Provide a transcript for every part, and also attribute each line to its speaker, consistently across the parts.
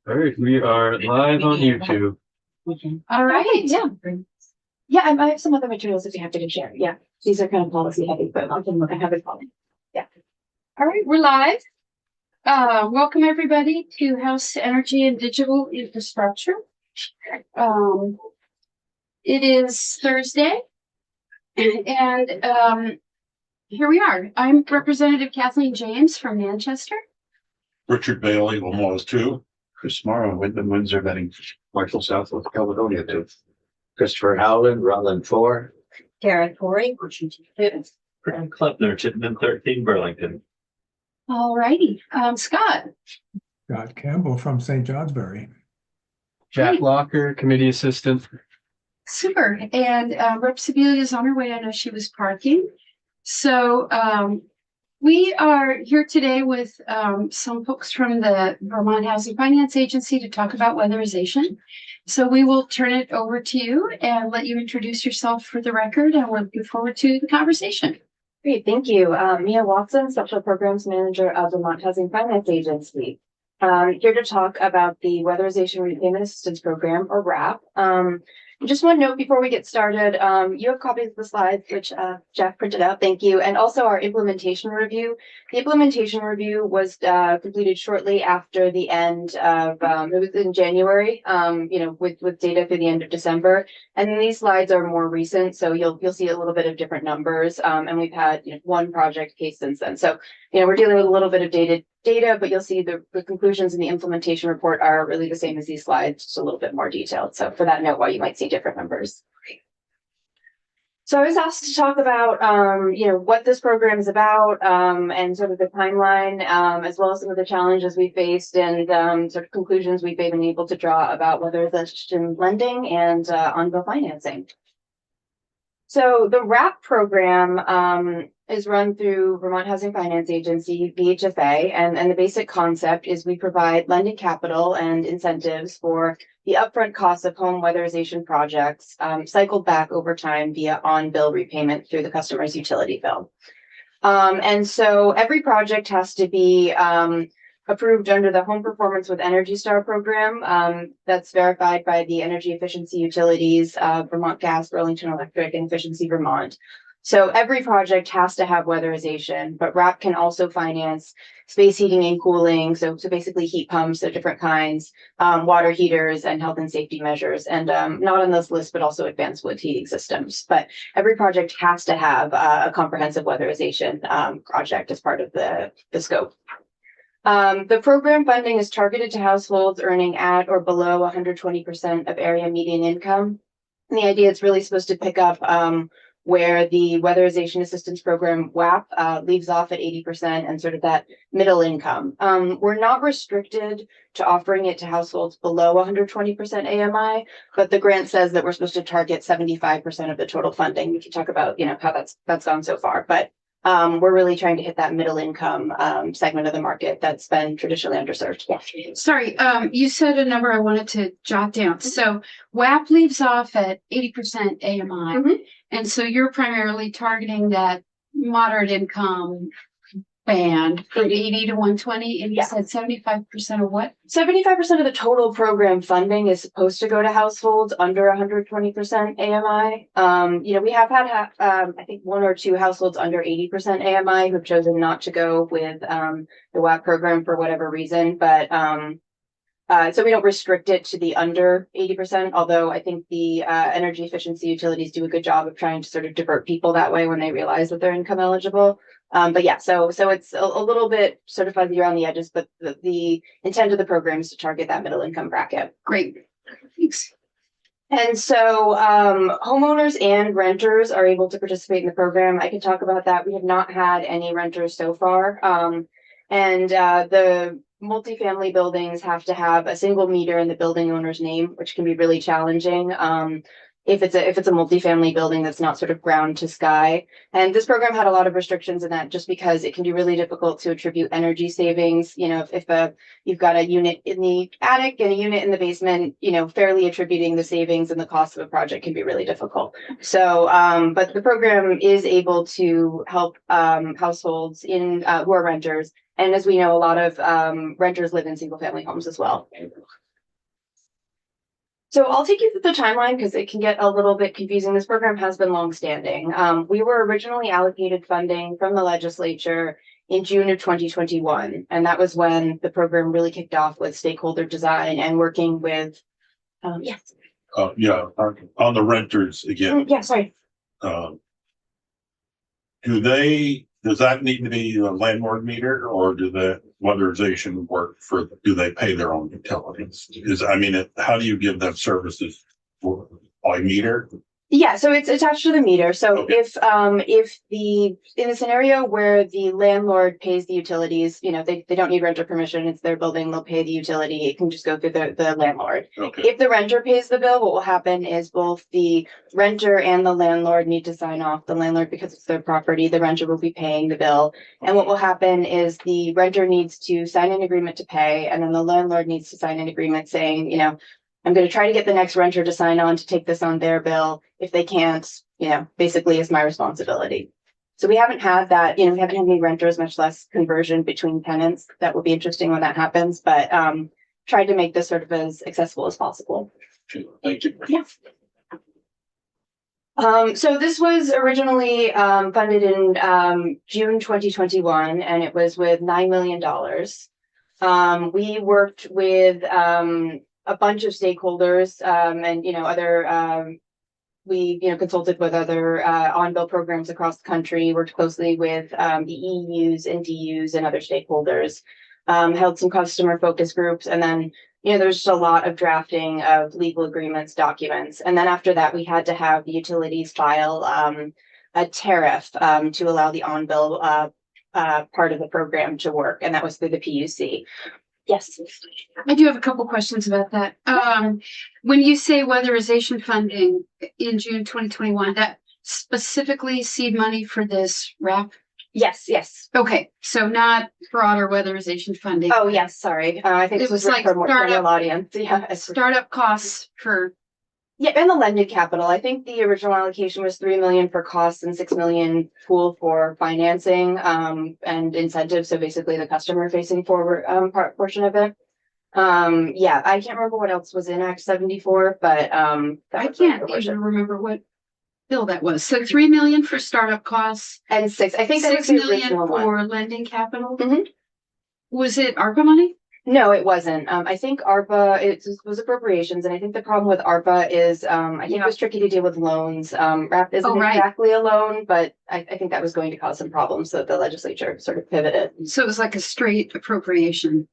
Speaker 1: All right, we are live on YouTube.
Speaker 2: All right. Yeah. Yeah, I have some other materials if you have to share. Yeah, these are kind of policy heavy, but I have it on. Yeah.
Speaker 3: All right, we're live. Welcome everybody to House Energy and Digital Infrastructure. It is Thursday, and here we are. I'm Representative Kathleen James from Manchester.
Speaker 4: Richard Bailey, Lamoille 2.
Speaker 5: Chris Morrow, Wyndham Windsor, Betting,
Speaker 1: Marshall Southwest Caledonia too.
Speaker 5: Christopher Howland, Rutland 4.
Speaker 6: Karen Corey,
Speaker 5: Frank Klepner, Chittenden 13, Burlington.
Speaker 3: All righty. Scott.
Speaker 7: Scott Campbell from St. Johnsbury.
Speaker 1: Jack Locker, committee assistant.
Speaker 3: Super. And Rep. Sebelius is on her way. I know she was parking. So we are here today with some folks from the Vermont Housing Finance Agency to talk about weatherization. So we will turn it over to you and let you introduce yourself for the record, and we're looking forward to the conversation.
Speaker 2: Great, thank you. Mia Watson, Special Programs Manager of the Vermont Housing Finance Agency. Here to talk about the Weatherization Repayment Assistance Program, or WRAP. Just one note before we get started, you have copies of the slides, which Jeff printed out, thank you, and also our implementation review. The implementation review was completed shortly after the end of, it was in January, with data through the end of December. And then these slides are more recent, so you'll see a little bit of different numbers, and we've had one project case since then. So, we're dealing with a little bit of data, but you'll see the conclusions in the implementation report are really the same as these slides, just a little bit more detailed. So for that note, why you might see different numbers. So I was asked to talk about, what this program is about, and sort of the timeline, as well as some of the challenges we faced and sort of conclusions we've been able to draw about weatherization lending and on-bill financing. So the WRAP program is run through Vermont Housing Finance Agency, VHFA, and the basic concept is we provide lending capital and incentives for the upfront costs of home weatherization projects cycled back over time via on-bill repayment through the customer's utility bill. And so every project has to be approved under the Home Performance with Energy Star program. That's verified by the energy efficiency utilities, Vermont Gas, Burlington Electric, and Efficiency Vermont. So every project has to have weatherization, but WRAP can also finance space heating and cooling. So basically heat pumps of different kinds, water heaters, and health and safety measures. And not on this list, but also advanced wood heating systems. But every project has to have a comprehensive weatherization project as part of the scope. The program funding is targeted to households earning at or below 120% of area median income. And the idea is really supposed to pick up where the Weatherization Assistance Program, WAP, leaves off at 80% and sort of that middle income. We're not restricted to offering it to households below 120% AMI, but the grant says that we're supposed to target 75% of the total funding. We can talk about, how that's gone so far, but we're really trying to hit that middle income segment of the market that's been traditionally underserved. Yeah.
Speaker 3: Sorry, you said a number I wanted to jot down. So WAP leaves off at 80% AMI. And so you're primarily targeting that moderate income band from 80 to 120, and you said 75% of what?
Speaker 2: 75% of the total program funding is supposed to go to households under 120% AMI. We have had, I think, one or two households under 80% AMI who've chosen not to go with the WAP program for whatever reason, but so we don't restrict it to the under 80%, although I think the energy efficiency utilities do a good job of trying to sort of divert people that way when they realize that they're income eligible. But yeah, so it's a little bit sort of fuzzy around the edges, but the intent of the program is to target that middle income bracket.
Speaker 3: Great, thanks.
Speaker 2: And so homeowners and renters are able to participate in the program. I can talk about that. We have not had any renters so far. And the multifamily buildings have to have a single meter in the building owner's name, which can be really challenging. If it's a multifamily building that's not sort of ground to sky. And this program had a lot of restrictions in that just because it can be really difficult to attribute energy savings. If you've got a unit in the attic and a unit in the basement, fairly attributing the savings and the cost of a project can be really difficult. So, but the program is able to help households who are renters And as we know, a lot of renters live in single family homes as well. So I'll take you through the timeline because it can get a little bit confusing. This program has been longstanding. We were originally allocated funding from the legislature in June of 2021, and that was when the program really kicked off with stakeholder design and working with. Yes.
Speaker 4: Yeah, on the renters again,
Speaker 2: Yeah. Sorry.
Speaker 4: does that need to be a landlord meter, or do the weatherization work do they pay their own utilities? How do you give them services by meter?
Speaker 2: Yeah, so it's attached to the meter. So
Speaker 4: Okay.
Speaker 2: if in the scenario where the landlord pays the utilities, they don't need renter permission, it's their building, they'll pay the utility, it can just go through the landlord.
Speaker 4: Okay,
Speaker 2: If the renter pays the bill, what will happen is both the renter and the landlord need to sign off. The landlord, because it's their property, the renter will be paying the bill. And what will happen is the renter needs to sign an agreement to pay, and then the landlord needs to sign an agreement saying, I'm going to try to get the next renter to sign on to take this on their bill. If they can't, basically it's my responsibility. So we haven't had that, we haven't had any renters, much less conversion between tenants. That will be interesting when that happens, but tried to make this sort of as accessible as possible.
Speaker 4: thank you.
Speaker 2: Yeah. So this was originally funded in June 2021, and it was with $9 million. We worked with a bunch of stakeholders and other we consulted with other on-bill programs across the country, worked closely with the EUs and DUs and other stakeholders, held some customer focus groups, and then there's just a lot of drafting of legal agreements, documents, and then after that we had to have the utilities file a tariff to allow the on-bill part of the program to work, and that was through the PUC. Yes.
Speaker 3: I do have a couple questions about that. When you say weatherization funding in June 2021, that specifically seed money for this RAP?
Speaker 2: Yes.
Speaker 3: Okay, so not broader weatherization funding.
Speaker 2: Oh, yes, sorry. I think
Speaker 3: It
Speaker 2: this was
Speaker 3: was like
Speaker 2: for more general
Speaker 3: startup-
Speaker 2: audience. Yeah.
Speaker 3: Startup costs for,
Speaker 2: Yeah, and the lending capital. I think the original allocation was 3 million for costs and 6 million pool for financing and incentives. So basically the customer facing forward portion of it. Yeah, I can't remember what else was in Act 74, but
Speaker 3: I can't even remember what bill that was. So 3 million for startup costs,
Speaker 2: and 6. I think that was
Speaker 3: 6
Speaker 2: the
Speaker 3: million
Speaker 2: original one.
Speaker 3: for lending capital.
Speaker 2: Mhm.
Speaker 3: Was it ARPA money?
Speaker 2: No, it wasn't. I think ARPA, it was appropriations, and I think the problem with ARPA is, I think it was tricky to deal with loans. RAP isn't
Speaker 3: Oh, right.
Speaker 2: exactly a loan, but I think that was going to cause some problems, so the legislature sort of pivoted.
Speaker 3: So it was like a straight appropriation.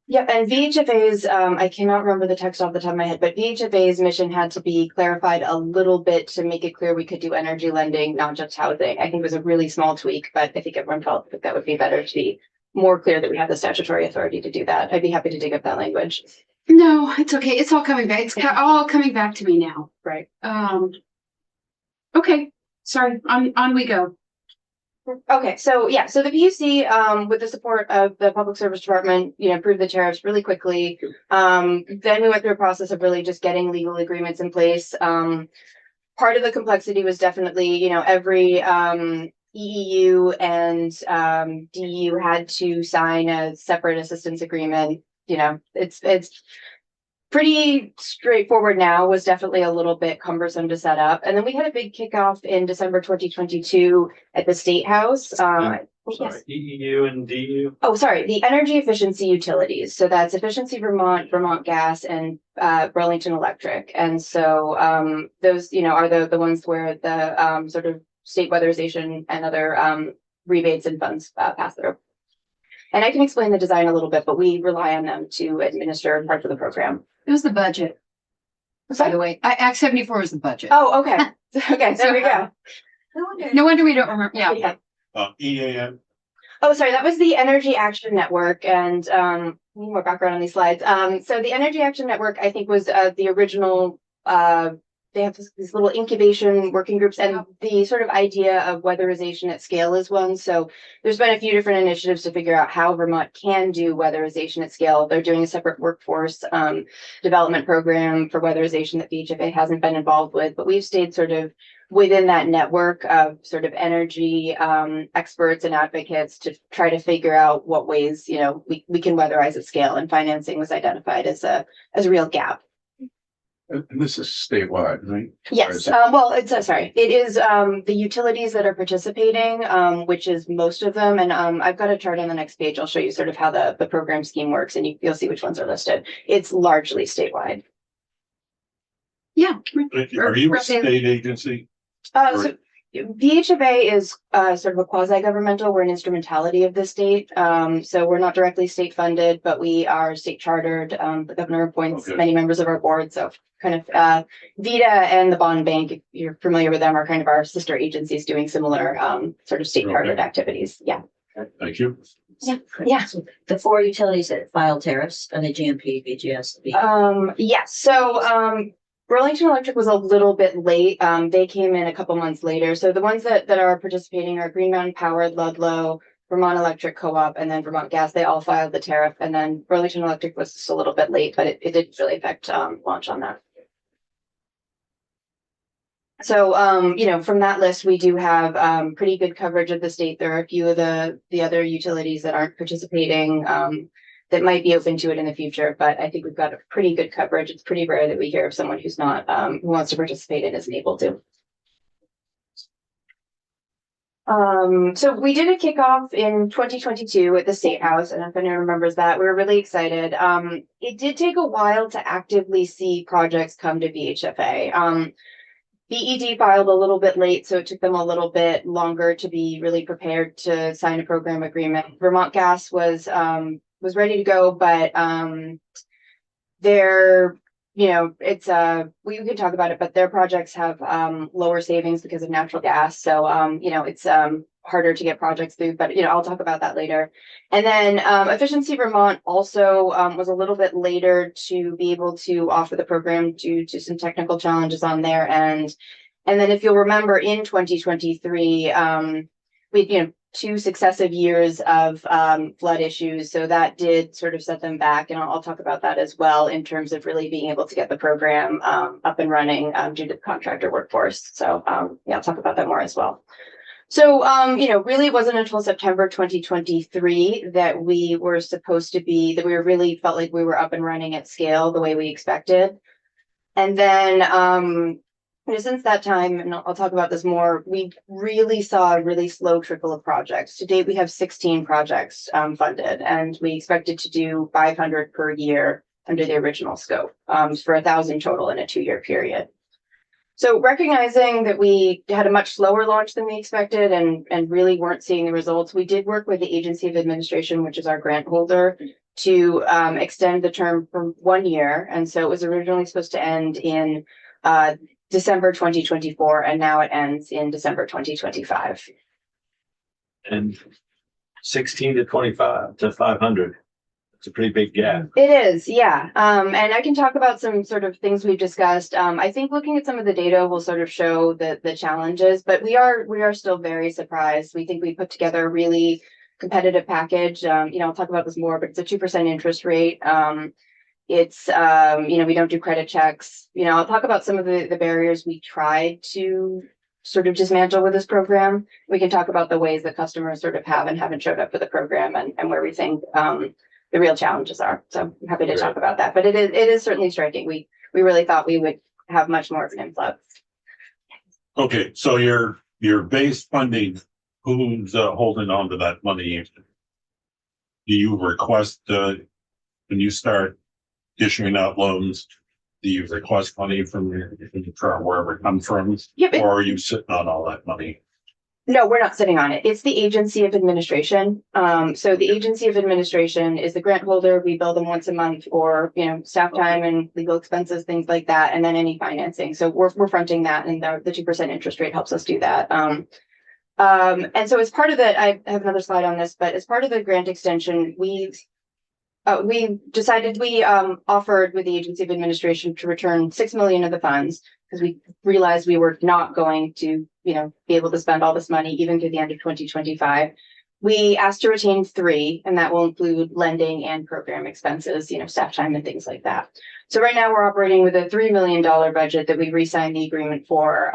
Speaker 2: Yeah, and VHFA's, I cannot remember the text off the top of my head, but VHFA's mission had to be clarified a little bit to make it clear we could do energy lending, not just housing. I think it was a really small tweak, but I think everyone felt that would be better to be more clear that we have the statutory authority to do that. I'd be happy to dig up that language.
Speaker 3: No, it's okay. It's all coming back. It's all coming back to me now.
Speaker 2: Right.
Speaker 3: Okay. Sorry. On we go.
Speaker 2: Okay, so yeah, so the PUC, with the support of the Public Service Department, approved the tariffs really quickly. Then we went through a process of really just getting legal agreements in place. Part of the complexity was definitely, every EEU and DU had to sign a separate assistance agreement. It's pretty straightforward now, was definitely a little bit cumbersome to set up. And then we had a big kickoff in December 2022 at the State House. Yes.
Speaker 5: EEU and DU.
Speaker 2: Oh, sorry, the energy efficiency utilities. So that's Efficiency Vermont, Vermont Gas, and Burlington Electric. And so those, are the ones where the sort of state weatherization and other rebates and funds pass through. And I can explain the design a little bit, but we rely on them to administer parts of the program.
Speaker 3: It was the budget, by the way. Act 74 was the budget.
Speaker 2: Oh, okay. Okay, there we go.
Speaker 3: No wonder we don't remember. Yeah.
Speaker 4: EAN,
Speaker 2: Oh, sorry, that was the Energy Action Network, and need more background on these slides. So the Energy Action Network, I think, was the original they have these little incubation working groups, and the sort of idea of weatherization at scale is one. So there's been a few different initiatives to figure out how Vermont can do weatherization at scale. They're doing a separate workforce development program for weatherization that VHFA hasn't been involved with, but we've stayed sort of within that network of sort of energy experts and advocates to try to figure out what ways, you know, we can weatherize at scale, and financing was identified as a real gap.
Speaker 1: And this is statewide, right?
Speaker 2: Yes, well, it's, sorry, it is the utilities that are participating, which is most of them, and I've got a chart on the next page. I'll show you sort of how the program scheme works, and you'll see which ones are listed. It's largely statewide.
Speaker 3: Yeah.
Speaker 4: Are you a state agency?
Speaker 2: So VHFA is sort of a quasi-governmental. We're an instrumentality of the state. So we're not directly state funded, but we are state chartered. The governor appoints many members of our board. So kind of VITA and the bond bank, if you're familiar with them, are kind of our sister agencies doing similar sort of state chartered activities. Yeah.
Speaker 4: Thank you.
Speaker 2: Yeah.
Speaker 6: The four utilities that file tariffs, are they GMP, BGS?
Speaker 2: Yes. So Burlington Electric was a little bit late. They came in a couple months later. So the ones that are participating are Green Mountain Power, Ludlow, Vermont Electric Co-op, and then Vermont Gas. They all filed the tariff, and then Burlington Electric was just a little bit late, but it didn't really affect launch on that. So, you know, from that list, we do have pretty good coverage of the state. There are a few of the other utilities that aren't participating that might be open to it in the future, but I think we've got a pretty good coverage. It's pretty rare that we hear of someone who's not, who wants to participate and isn't able to. So we did a kickoff in 2022 at the State House, and if anyone remembers that, we were really excited. It did take a while to actively see projects come to VHFA. BED filed a little bit late, so it took them a little bit longer to be really prepared to sign a program agreement. Vermont Gas was ready to go, but they're, you know, it's we can talk about it, but their projects have lower savings because of natural gas. So you know, it's harder to get projects through, but you know, I'll talk about that later. And then Efficiency Vermont also was a little bit later to be able to offer the program due to some technical challenges on their end. And then if you'll remember, in 2023, we, you know, 2 successive years of flood issues. So that did sort of set them back. And I'll talk about that as well in terms of really being able to get the program up and running due to the contractor workforce. So yeah, I'll talk about that more as well. So, you know, really it wasn't until September 2023 that we were supposed to be, that we were really felt like we were up and running at scale the way we expected. And then, you know, since that time, and I'll talk about this more, we really saw a really slow trickle of projects. To date, we have 16 projects funded, and we expected to do 500 per year under the original scope for 1,000 total in a 2-year period. So recognizing that we had a much slower launch than we expected and really weren't seeing the results, we did work with the Agency of Administration, which is our grant holder, to extend the term for 1 year. And so it was originally supposed to end in December 2024, and now it ends in December 2025.
Speaker 5: And 16 to 25 to 500. It's a pretty big gap.
Speaker 2: It is, yeah. And I can talk about some sort of things we've discussed. I think looking at some of the data will sort of show the challenges, but we are still very surprised. We think we put together a really competitive package. You know, I'll talk about this more, but it's a 2% interest rate. It's, you know, we don't do credit checks. You know, I'll talk about some of the barriers we tried to sort of dismantle with this program. We can talk about the ways that customers sort of have and haven't showed up for the program, and where we think the real challenges are. So I'm happy to talk about that, but it is certainly striking. We really thought we would have much more of an influx.
Speaker 4: Okay, so your base funding, who's holding on to that money? Do you request when you start issuing out loans, do you request money from wherever it comes from?
Speaker 2: Yep.
Speaker 4: Or are you sitting on all that money?
Speaker 2: No, we're not sitting on it. It's the Agency of Administration. So the Agency of Administration is the grant holder. We bill them once a month for, you know, staff time and legal expenses, things like that, and then any financing. So we're fronting that, and the 2% interest rate helps us do that. And so as part of that, I have another slide on this, but as part of the grant extension, we offered with the Agency of Administration to return $6 million of the funds. because we realized we were not going to, be able to spend all this money even through the end of 2025. We asked to retain 3, and that will include lending and program expenses, staff time and things like that. So right now we're operating with a $3 million budget that we re-signed the agreement for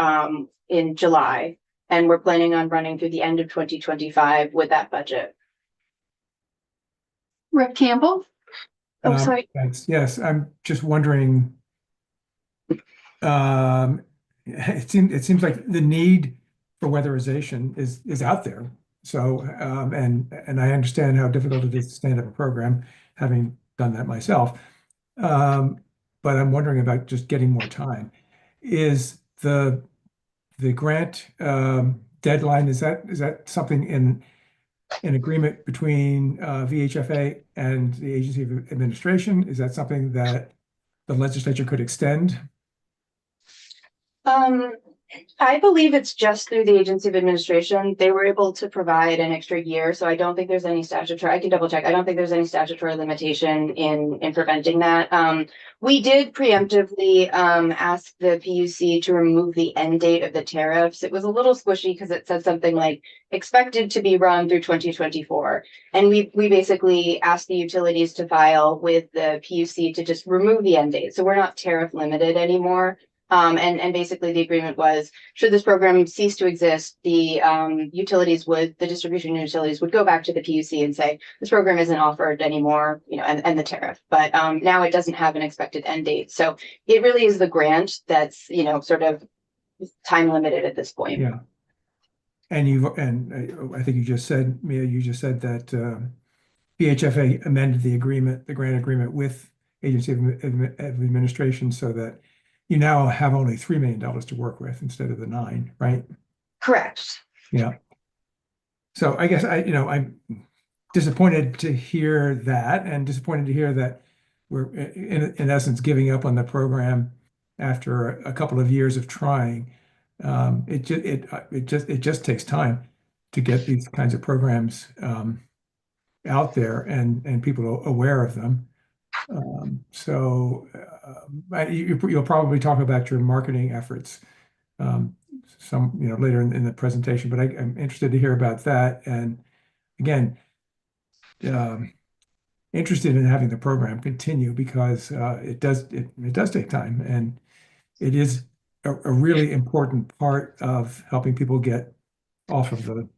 Speaker 2: in July, and we're planning on running through the end of 2025 with that budget.
Speaker 3: Rep Campbell?
Speaker 2: Oh, sorry.
Speaker 7: Thanks. Yes, I'm just wondering. It seems like the need for weatherization is out there. So, and I understand how difficult it is to stand up a program, having done that myself. But I'm wondering about just getting more time. Is the grant deadline, is that something in agreement between VHFA and the Agency of Administration? Is that something that the legislature could extend?
Speaker 2: I believe it's just through the Agency of Administration. They were able to provide an extra year, so I don't think there's any statutory, I can double check. I don't think there's any statutory limitation in preventing that. We did preemptively ask the PUC to remove the end date of the tariffs. It was a little squishy because it said something like expected to be run through 2024. And we basically asked the utilities to file with the PUC to just remove the end date. So we're not tariff limited anymore. And basically the agreement was, should this program cease to exist, the distribution utilities would go back to the PUC and say, this program isn't offered anymore, and the tariff. But now it doesn't have an expected end date. So it really is the grant that's, sort of time limited at this point.
Speaker 7: Yeah. And I think you just said, Mia, that VHFA amended the grant agreement with Agency of Administration so that you now have only $3 million to work with instead of the 9, right?
Speaker 2: Correct.
Speaker 7: Yeah. So I guess I'm disappointed to hear that, and disappointed to hear that we're in essence giving up on the program after a couple of years of trying. It just takes time to get these kinds of programs out there and people aware of them. You'll probably talk about your marketing efforts later in the presentation, but I'm interested to hear about that. And again, interested in having the program continue because it does take time, and it is a really important part of helping people get off of the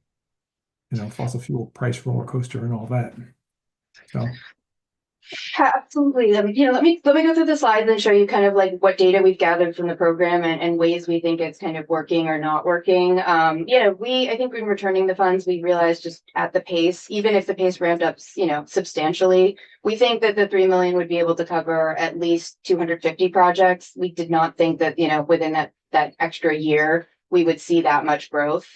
Speaker 7: fossil fuel price roller coaster and all that. So.
Speaker 2: Absolutely. Let me go through the slides and show you kind of like what data we've gathered from the program and ways we think it's kind of working or not working. I think when returning the funds, we realized just at the pace, even if the pace ramped up, substantially, we think that the 3 million would be able to cover at least 250 projects. We did not think that, within that extra year, we would see that much growth.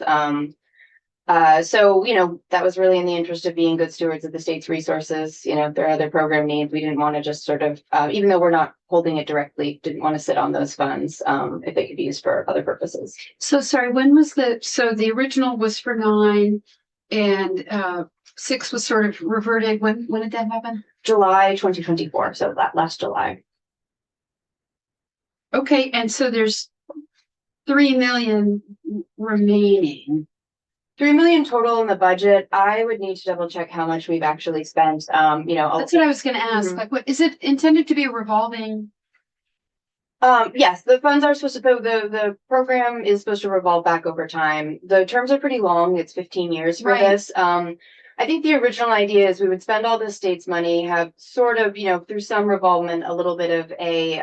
Speaker 2: That was really in the interest of being good stewards of the state's resources. If there are other program needs, we didn't want to just sort of, even though we're not holding it directly, didn't want to sit on those funds if they could be used for other purposes.
Speaker 3: So sorry, when was the original was for 9 and 6 was sort of reverted. When did that happen?
Speaker 2: July 2024. So that last July.
Speaker 3: Okay. And so there's 3 million remaining.
Speaker 2: 3 million total in the budget. I would need to double check how much we've actually spent. That's
Speaker 3: what I was going to ask.
Speaker 2: Mhm.
Speaker 3: Like, what is it intended to be a revolving?
Speaker 2: Yes, the funds are supposed to, the program is supposed to revolve back over time. The terms are pretty long. It's 15 years for
Speaker 3: Right.
Speaker 2: this. I think the original idea is we would spend all the state's money, have sort of, through some revolvement, a little bit of a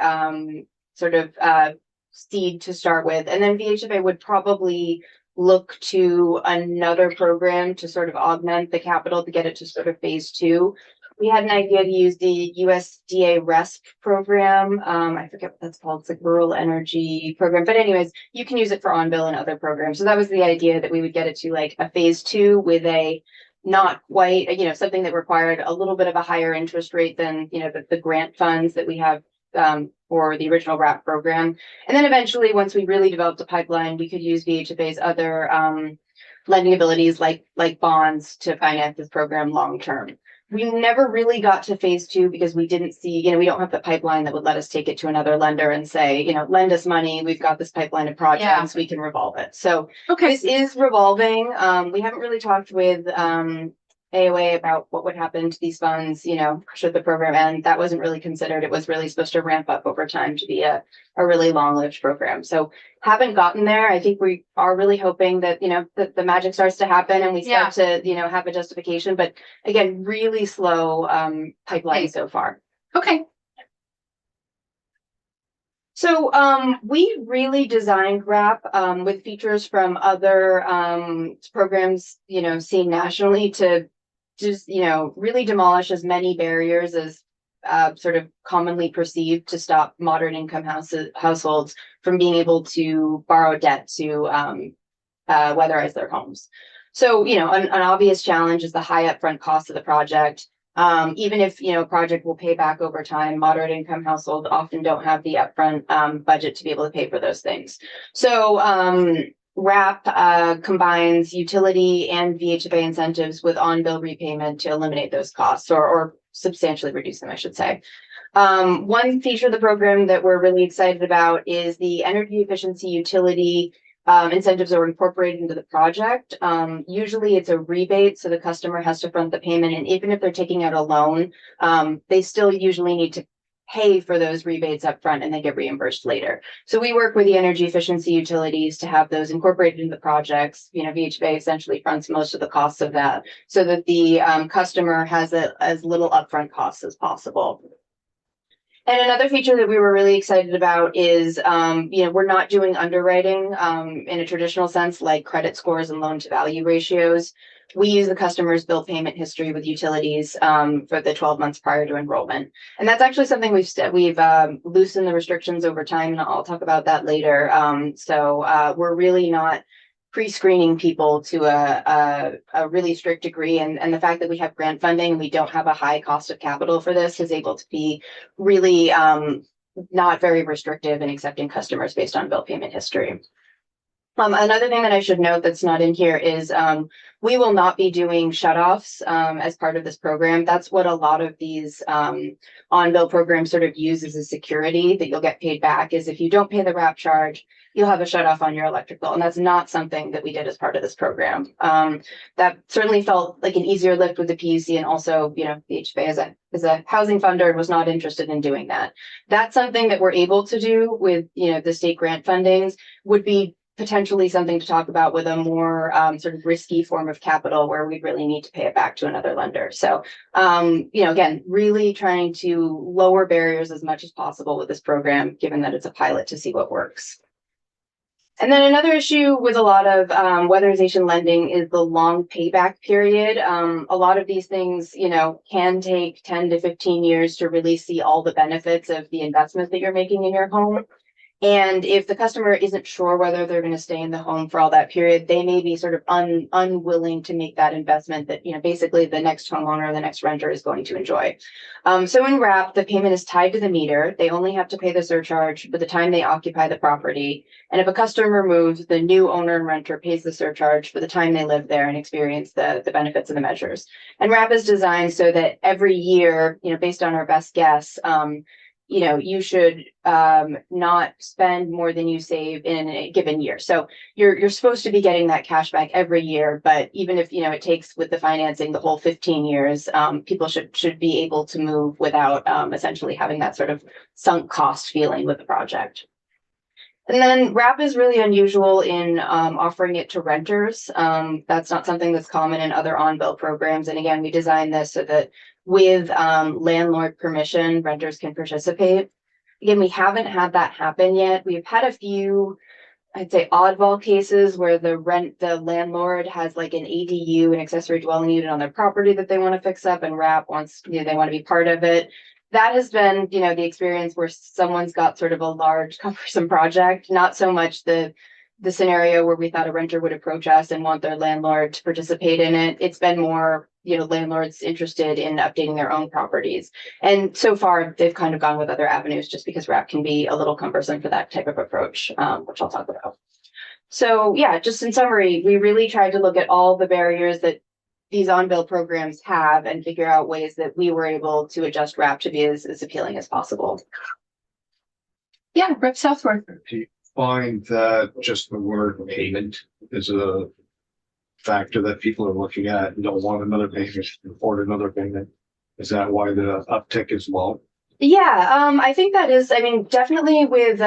Speaker 2: seed to start with. And then VHFA would probably look to another program to sort of augment the capital to get it to sort of phase 2. We had an idea to use the USDA RESP program. I forget what that's called. It's like Rural Energy Program. But anyways, you can use it for on-bill and other programs. So that was the idea, that we would get it to like a phase 2 with a not quite, something that required a little bit of a higher interest rate than, the grant funds that we have for the original RAP program. And then eventually, once we really developed a pipeline, we could use VHFA's other lending abilities like bonds to finance this program long term. we never really got to phase two because we didn't see, we don't have the pipeline that would let us take it to another lender and say, lend us money. We've got this pipeline of projects, we can revolve it. So
Speaker 3: Okay,
Speaker 2: this is revolving. We haven't really talked with AOA about what would happen to these funds, should the program end. That wasn't really considered. It was really supposed to ramp up over time to be a really long-lived program. So haven't gotten there. I think we are really hoping that, that the magic starts to happen and we start to, have a justification. But again, really slow pipeline so far.
Speaker 3: okay,
Speaker 2: So we really designed RAP with features from other programs, seen nationally to just, really demolish as many barriers as sort of commonly perceived to stop moderate income households from being able to borrow debt to weatherize their homes. So, an obvious challenge is the high upfront cost of the project. Even if, a project will pay back over time, moderate income households often don't have the upfront budget to be able to pay for those things. So RAP combines utility and VHFA incentives with on-bill repayment to eliminate those costs or substantially reduce them, I should say. One feature of the program that we're really excited about is the energy efficiency utility incentives are incorporated into the project. Usually it's a rebate, so the customer has to front the payment, and even if they're taking out a loan, they still usually need to pay for those rebates up front and they get reimbursed later. So we work with the energy efficiency utilities to have those incorporated into the projects. VHBA essentially fronts most of the costs of that so that the customer has as little upfront costs as possible. And another feature that we were really excited about is, we're not doing underwriting in a traditional sense, like credit scores and loan to value ratios. We use the customer's bill payment history with utilities for the 12 months prior to enrollment. And that's actually something we've loosened the restrictions over time, and I'll talk about that later. So we're really not pre-screening people to a really strict degree, and the fact that we have grant funding and we don't have a high cost of capital for this is able to be really not very restrictive in accepting customers based on bill payment history. Another thing that I should note that's not in here is we will not be doing shutoffs as part of this program. That's what a lot of these on-bill programs sort of use as a security that you'll get paid back, is if you don't pay the RAP charge, you'll have a shutoff on your electric bill. And that's not something that we did as part of this program. That certainly felt like an easier lift with the PUC, and also, the HFA as a housing funder was not interested in doing that. That's something that we're able to do with, the state grant fundings. Would be potentially something to talk about with a more sort of risky form of capital where we really need to pay it back to another lender. So, again, really trying to lower barriers as much as possible with this program, given that it's a pilot, to see what works. And then another issue with a lot of weatherization lending is the long payback period. A lot of these things, can take 10 to 15 years to really see all the benefits of the investment that you're making in your home. And if the customer isn't sure whether they're going to stay in the home for all that period, they may be sort of unwilling to make that investment that, basically the next homeowner, the next renter is going to enjoy. So in RAP, the payment is tied to the meter. They only have to pay the surcharge for the time they occupy the property. And if a customer moves, the new owner and renter pays the surcharge for the time they live there and experience the benefits of the measures. And RAP is designed so that every year, based on our best guess, you should not spend more than you save in a given year. So you're supposed to be getting that cash back every year, but even if it takes with the financing the whole 15 years, people should be able to move without essentially having that sort of sunk cost feeling with the project. And then RAP is really unusual in offering it to renters. That's not something that's common in other on-bill programs. And again, we designed this so that with landlord permission, renters can participate. Again, we haven't had that happen yet. We've had a few, I'd say, oddball cases where the landlord has like an ADU, an accessory dwelling unit on their property that they want to fix up, and RAP wants, they want to be part of it. That has been, the experience where someone's got sort of a large, cumbersome project, not so much the scenario where we thought a renter would approach us and want their landlord to participate in it. It's been more, landlords interested in updating their own properties. And so far, they've kind of gone with other avenues just because RAP can be a little cumbersome for that type of approach, which I'll talk about. So yeah, just in summary, we really tried to look at all the barriers that these on-bill programs have and figure out ways that we were able to adjust RAP to be as appealing as possible.
Speaker 3: Yeah, Rep Southworth.
Speaker 8: Do you find that just the word payment is a factor that people are looking at and don't want another payment, afford another payment? Is that why the uptick is low?
Speaker 2: Yeah, I think that is, I mean, definitely with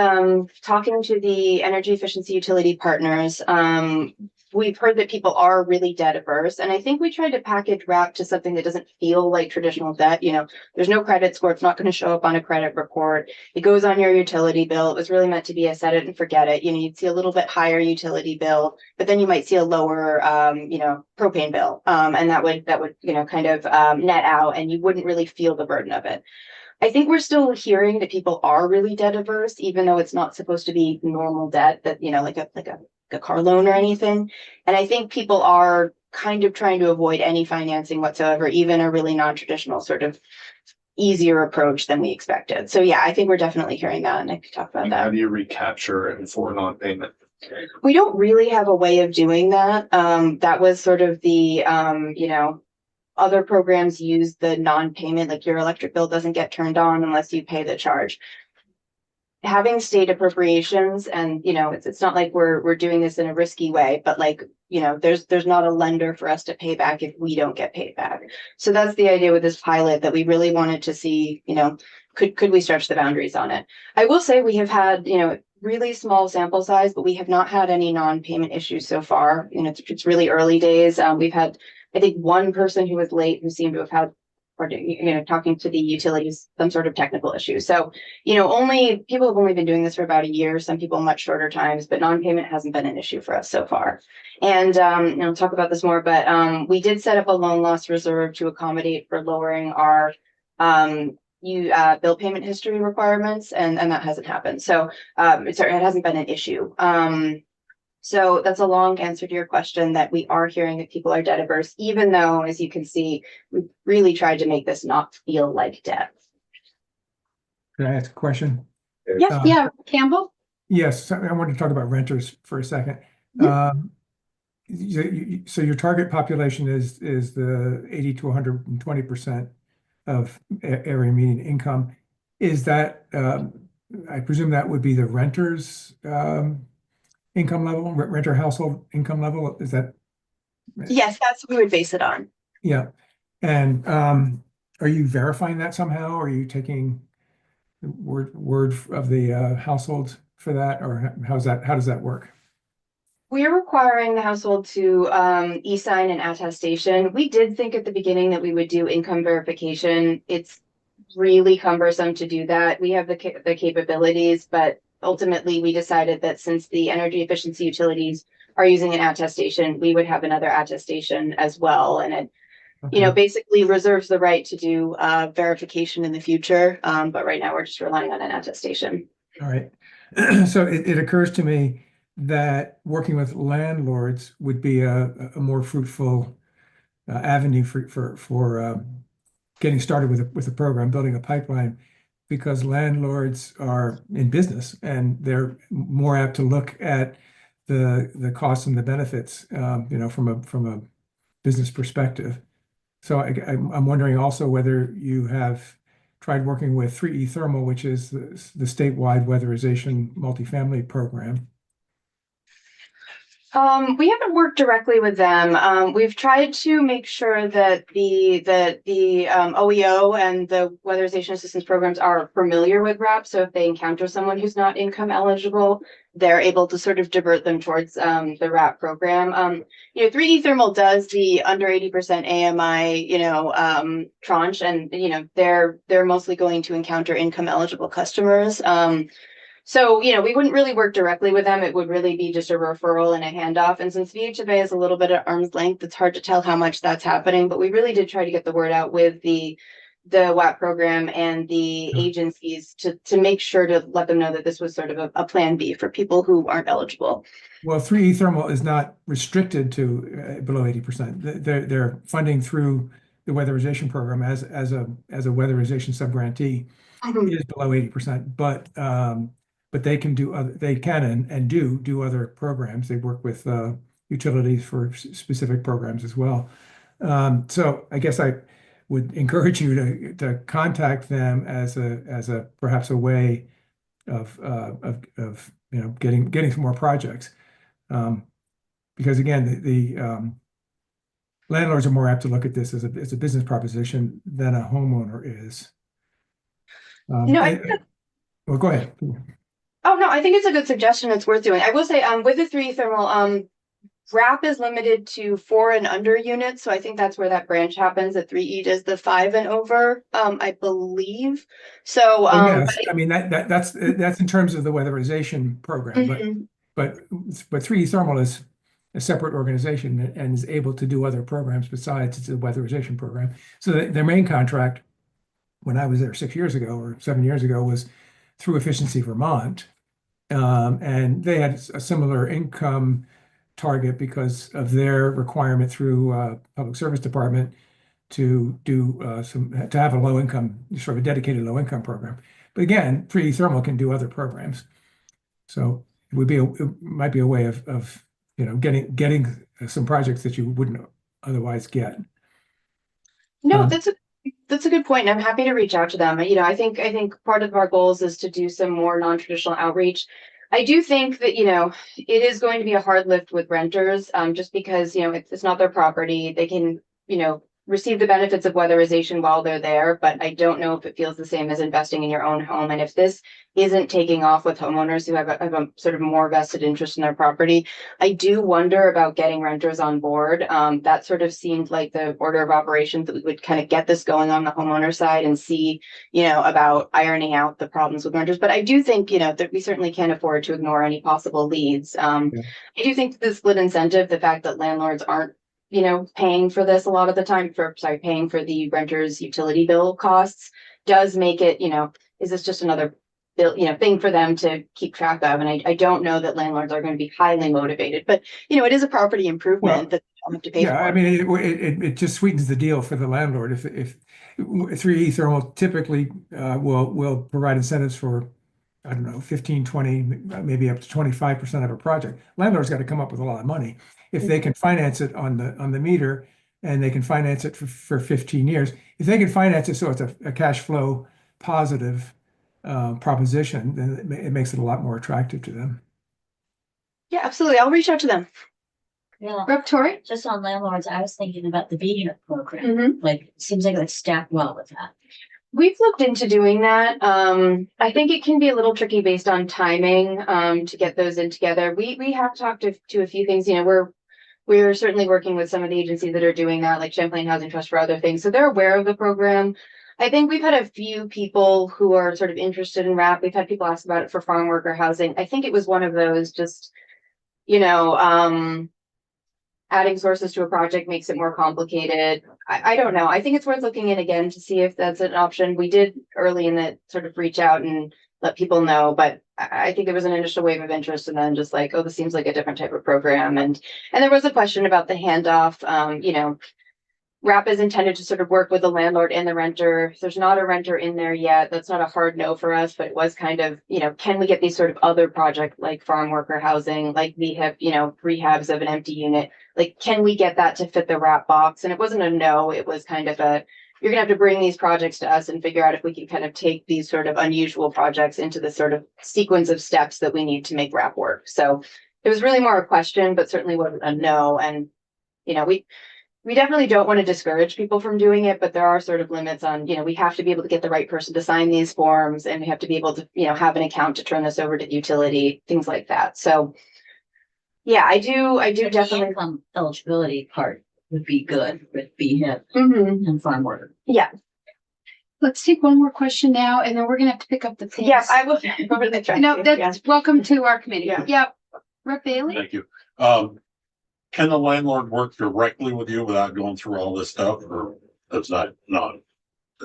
Speaker 2: talking to the energy efficiency utility partners, we've heard that people are really debt averse. And I think we tried to package RAP to something that doesn't feel like traditional debt. You know, there's no credit score. It's not going to show up on a credit report. It goes on your utility bill. It was really meant to be a set it and forget it. You know, you'd see a little bit higher utility bill, but then you might see a lower, propane bill. And that would, kind of net out, and you wouldn't really feel the burden of it. I think we're still hearing that people are really debt averse, even though it's not supposed to be normal debt that, like a car loan or anything. And I think people are kind of trying to avoid any financing whatsoever, even a really non-traditional sort of easier approach than we expected. So yeah, I think we're definitely hearing that, and I could talk about
Speaker 8: And how
Speaker 2: that.
Speaker 8: do you recapture it for non-payment?
Speaker 2: We don't really have a way of doing that. That was sort of the, other programs use the non-payment, like your electric bill doesn't get turned on unless you pay the charge. Having state appropriations, and it's not like we're doing this in a risky way, but there's not a lender for us to pay back if we don't get paid back. So that's the idea with this pilot, that we really wanted to see, could we stretch the boundaries on it? I will say we have had, really small sample size, but we have not had any non-payment issues so far. It's really early days. We've had, I think, one person who was late who seemed to have had, or talking to the utilities, some sort of technical issue. So, people have only been doing this for about a year, some people much shorter times, but non-payment hasn't been an issue for us so far. And I'll talk about this more, but we did set up a loan loss reserve to accommodate for lowering our bill payment history requirements, and that hasn't happened. So it hasn't been an issue. So that's a long answer to your question, that we are hearing that people are debt averse, even though, as you can see, we really tried to make this not feel like debt.
Speaker 7: Can I ask a question?
Speaker 3: Yeah, Campbell?
Speaker 7: Yes, I wanted to talk about renters for a second.
Speaker 3: Yeah.
Speaker 7: So your target population is the 80 to 120% of area median income. Is that, I presume that would be the renters income level, renter household income level? Is that?
Speaker 2: Yes, that's what we would base it on.
Speaker 7: Yeah. And are you verifying that somehow? Are you taking the word of the household for that, or how does that work?
Speaker 2: We're requiring the household to e-sign an attestation. We did think at the beginning that we would do income verification. It's really cumbersome to do that. We have the capabilities, but ultimately we decided that since the energy efficiency utilities are using an attestation, we would have another attestation as well. And it, basically reserves the right to do verification in the future. But right now we're just relying on an attestation.
Speaker 7: All right. So it occurs to me that working with landlords would be a more fruitful avenue for getting started with a program, building a pipeline, because landlords are in business and they're more apt to look at the costs and the benefits, from a business perspective. So I'm wondering also whether you have tried working with 3E Thermal, which is the statewide weatherization multifamily program.
Speaker 2: We haven't worked directly with them. We've tried to make sure that the OEO and the weatherization assistance programs are familiar with RAP. So if they encounter someone who's not income eligible, they're able to sort of divert them towards the RAP program. 3E Thermal does the under 80% AMI, tranche, and they're mostly going to encounter income eligible customers. So, we wouldn't really work directly with them. It would really be just a referral and a handoff. And since VHFA is a little bit at arm's length, it's hard to tell how much that's happening. But we really did try to get the word out with the WAP program and the agencies to make sure to let them know that this was sort of a plan B for people who aren't eligible.
Speaker 7: Well, 3E Thermal is not restricted to below 80%. They're funding through the weatherization program as a weatherization subgrantee is below 80%, but they can and do other programs. They work with utilities for specific programs as well. So I guess I would encourage you to contact them as a perhaps a way of getting some more projects. Because again, the landlords are more apt to look at this as a business proposition than a homeowner is.
Speaker 2: No,
Speaker 7: Well, go ahead.
Speaker 2: oh no, I think it's a good suggestion. It's worth doing. I will say, with the 3 thermal, wrap is limited to 4 and under units, so I think that's where that branch happens. At 3E does the 5 and over, I believe. So,
Speaker 7: Oh, yes, I mean that's in terms of the weatherization program,
Speaker 2: mhm.
Speaker 7: but 3E Thermal is a separate organization and is able to do other programs besides the weatherization program. So their main contract, when I was there 6 years ago or 7 years ago, was through Efficiency Vermont, and they had a similar income target because of their requirement through Public Service Department to do to have a low income, sort of a dedicated low income program. But again, 3D Thermal can do other programs. So it might be a way of getting some projects that you wouldn't otherwise get.
Speaker 2: No,
Speaker 7: Um,
Speaker 2: that's a good point, and I'm happy to reach out to them. I think part of our goals is to do some more non-traditional outreach. I do think that, it is going to be a hard lift with renters, just because, it's not their property. They can, receive the benefits of weatherization while they're there, but I don't know if it feels the same as investing in your own home. And if this isn't taking off with homeowners who have a sort of more vested interest in their property, I do wonder about getting renters on board. That sort of seemed like the order of operations that we would kind of get this going on the homeowner side and see, about ironing out the problems with renters. But I do think, that we certainly can't afford to ignore any possible leads. I do think the split incentive, the fact that landlords aren't, paying for this a lot of the time paying for the renter's utility bill costs does make it, is this just another bill, thing for them to keep track of? And I don't know that landlords are going to be highly motivated, but, it is a property improvement that they don't have to pay
Speaker 7: Yeah,
Speaker 2: for.
Speaker 7: I mean, it just sweetens the deal for the landlord. If 3E Thermal typically will provide incentives for, I don't know, 15, 20, maybe up to 25% of a project. Landlord's got to come up with a lot of money. If they can finance it on the meter and they can finance it for 15 years, if they can finance it so it's a cash flow positive proposition, then it makes it a lot more attractive to them.
Speaker 2: Yeah, absolutely. I'll reach out to them.
Speaker 6: Yeah,
Speaker 3: Rep. Torrey?
Speaker 6: just on landlords, I was thinking about the B-unit program.
Speaker 2: Mhm.
Speaker 6: Like, it seems like it's stacked well with that.
Speaker 2: We've looked into doing that. I think it can be a little tricky based on timing, to get those in together. We have talked to a few things, we're certainly working with some of the agencies that are doing that, like Champlain Housing Trust for other things. So they're aware of the program. I think we've had a few people who are sort of interested in RAP. We've had people ask about it for farm worker housing. I think it was one of those just, adding sources to a project makes it more complicated. I don't know. I think it's worth looking in again to see if that's an option. We did early in the sort of reach out and let people know, but I think it was an initial wave of interest and then just like, oh, this seems like a different type of program. And there was a question about the handoff. RAP is intended to sort of work with the landlord and the renter. There's not a renter in there yet. That's not a hard no for us, but it was kind of, can we get these sort of other projects like farm worker housing, like we have, rehabs of an empty unit? Like, can we get that to fit the RAP box? And it wasn't a no, it was kind of you're gonna have to bring these projects to us and figure out if we can kind of take these sort of unusual projects into the sort of sequence of steps that we need to make RAP work. So it was really more a question, but certainly wasn't a no. And, we definitely don't want to discourage people from doing it, but there are sort of limits on, we have to be able to get the right person to sign these forms and we have to be able to, have an account to turn this over to the utility, things like that. So yeah, I do
Speaker 6: The
Speaker 2: definitely.
Speaker 6: income eligibility part would be good with BHIP
Speaker 2: Mhm.
Speaker 6: and farm worker.
Speaker 2: Yeah.
Speaker 3: Let's take one more question now, and then we're gonna have to pick up the pace.
Speaker 2: Yes, I will. Over the track.
Speaker 3: No, that's welcome to our committee.
Speaker 2: Yeah.
Speaker 3: Yep. Rep. Bailey?
Speaker 4: Thank you. Can the landlord work directly with you without going through all this stuff, or is that not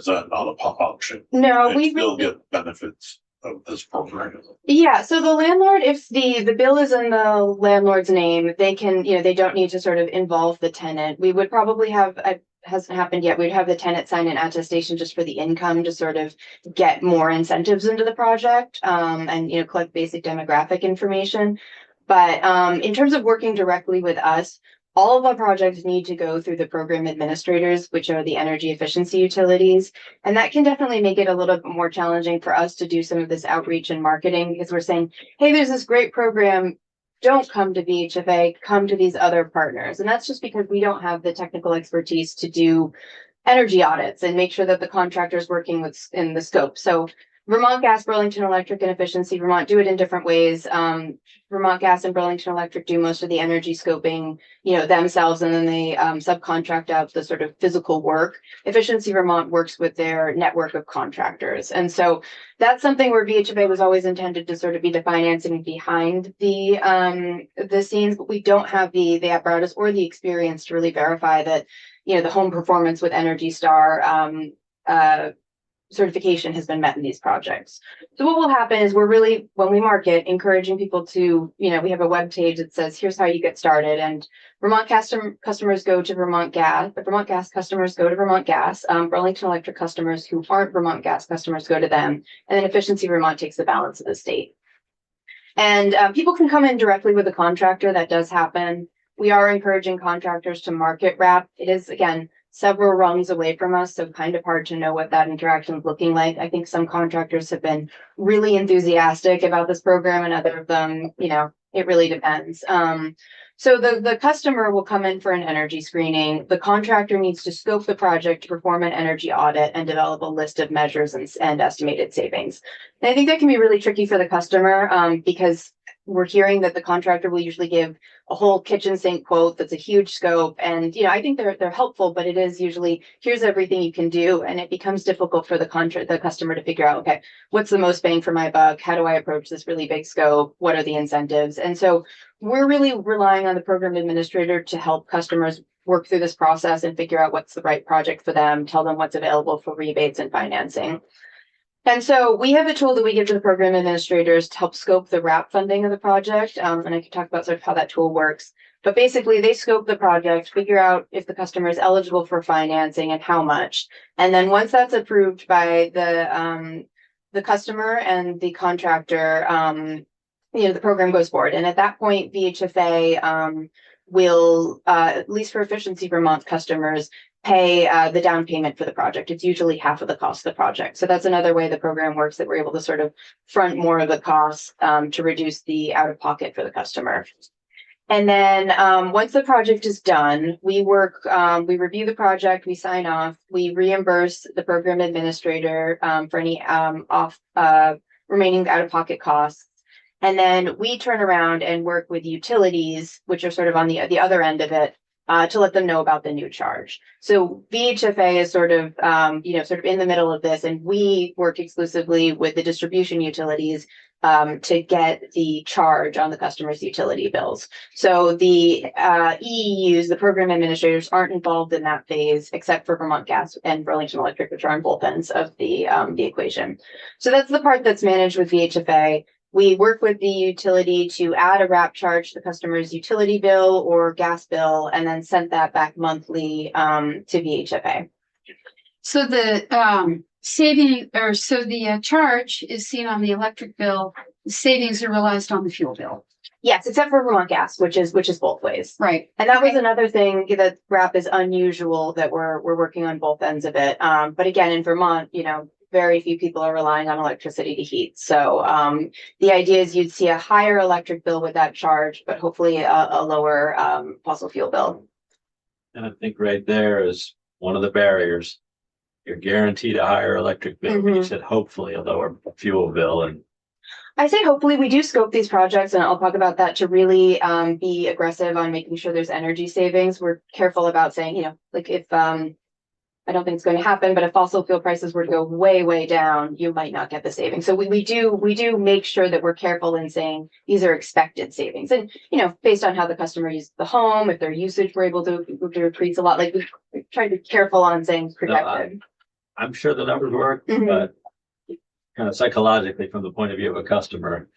Speaker 4: a option?
Speaker 2: No,
Speaker 4: And
Speaker 2: we
Speaker 4: still
Speaker 2: really.
Speaker 4: get benefits of this program.
Speaker 2: Yeah, so the landlord, if the bill is in the landlord's name, they can, they don't need to sort of involve the tenant. We would probably have, it hasn't happened yet, we'd have the tenant sign an attestation just for the income to sort of get more incentives into the project, and, collect basic demographic information. But in terms of working directly with us, all of our projects need to go through the program administrators, which are the energy efficiency utilities. And that can definitely make it a little bit more challenging for us to do some of this outreach and marketing because we're saying, hey, there's this great program. Don't come to VHFA, come to these other partners. And that's just because we don't have the technical expertise to do energy audits and make sure that the contractor's working in the scope. So Vermont Gas, Burlington Electric, and Efficiency Vermont do it in different ways. Vermont Gas and Burlington Electric do most of the energy scoping, themselves, and then they subcontract out the sort of physical work. Efficiency Vermont works with their network of contractors. And so that's something where VHFA was always intended to sort of be the financing behind the scenes, but we don't have the apparatus or the experience to really verify that, the home performance with Energy Star certification has been met in these projects. So what will happen is we're really, when we market, encouraging people to, we have a web page that says, here's how you get started. And Vermont customers go to Vermont Gas, but Vermont Gas customers go to Vermont Gas. Burlington Electric customers who aren't Vermont Gas customers go to them. And then Efficiency Vermont takes the balance of the state. And people can come in directly with a contractor. That does happen. We are encouraging contractors to market wrap. It is, again, several rungs away from us, so kind of hard to know what that interaction is looking like. I think some contractors have been really enthusiastic about this program, and other of them, it really depends. So the customer will come in for an energy screening. The contractor needs to scope the project to perform an energy audit and develop a list of measures and estimated savings. And I think that can be really tricky for the customer because we're hearing that the contractor will usually give a whole kitchen sink quote that's a huge scope. And, I think they're helpful, but it is usually, here's everything you can do. And it becomes difficult for the customer to figure out, okay, what's the most bang for my buck? How do I approach this really big scope? What are the incentives? And so we're really relying on the program administrator to help customers work through this process and figure out what's the right project for them, tell them what's available for rebates and financing. And so we have a tool that we give to the program administrators to help scope the wrap funding of the project. And I can talk about sort of how that tool works. But basically, they scope the project, figure out if the customer is eligible for financing and how much. And then once that's approved by the customer and the contractor, the program goes forward. And at that point, VHFA will, at least for Efficiency Vermont customers, pay the down payment for the project. It's usually half of the cost of the project. So that's another way the program works, that we're able to sort of front more of the costs to reduce the out of pocket for the customer. And then once the project is done, we review the project, we sign off, we reimburse the program administrator for any remaining out of pocket costs. And then we turn around and work with utilities, which are sort of on the other end of it, to let them know about the new charge. So VHFA is sort of in the middle of this, and we work exclusively with the distribution utilities to get the charge on the customer's utility bills. So the EEUs, the program administrators, aren't involved in that phase, except for Vermont Gas and Burlington Electric, which are on both ends of the equation. So that's the part that's managed with VHFA. We work with the utility to add a wrap charge to the customer's utility bill or gas bill, and then send that back monthly to VHFA.
Speaker 3: So the charge is seen on the electric bill. The savings are realized on the fuel bill.
Speaker 2: Yes, except for Vermont Gas, which is both ways.
Speaker 3: Right.
Speaker 2: And that was another thing that wrap is unusual, that we're working on both ends of it. But again, in Vermont, very few people are relying on electricity to heat. So the idea is you'd see a higher electric bill with that charge, but hopefully a lower fossil fuel bill.
Speaker 5: And I think right there is one of the barriers. You're guaranteed a higher electric bill. You said hopefully a lower fuel bill. And
Speaker 2: I say hopefully. We do scope these projects, and I'll talk about that, to really be aggressive on making sure there's energy savings. We're careful about saying, like if I don't think it's going to happen, but if fossil fuel prices were to go way, way down, you might not get the savings. So we do make sure that we're careful in saying these are expected savings. And, based on how the customer uses the home, if their usage, we're able to increase a lot. Like we try to be careful on saying projected.
Speaker 5: I'm sure the numbers work, but kind of psychologically, from the point of view of a customer,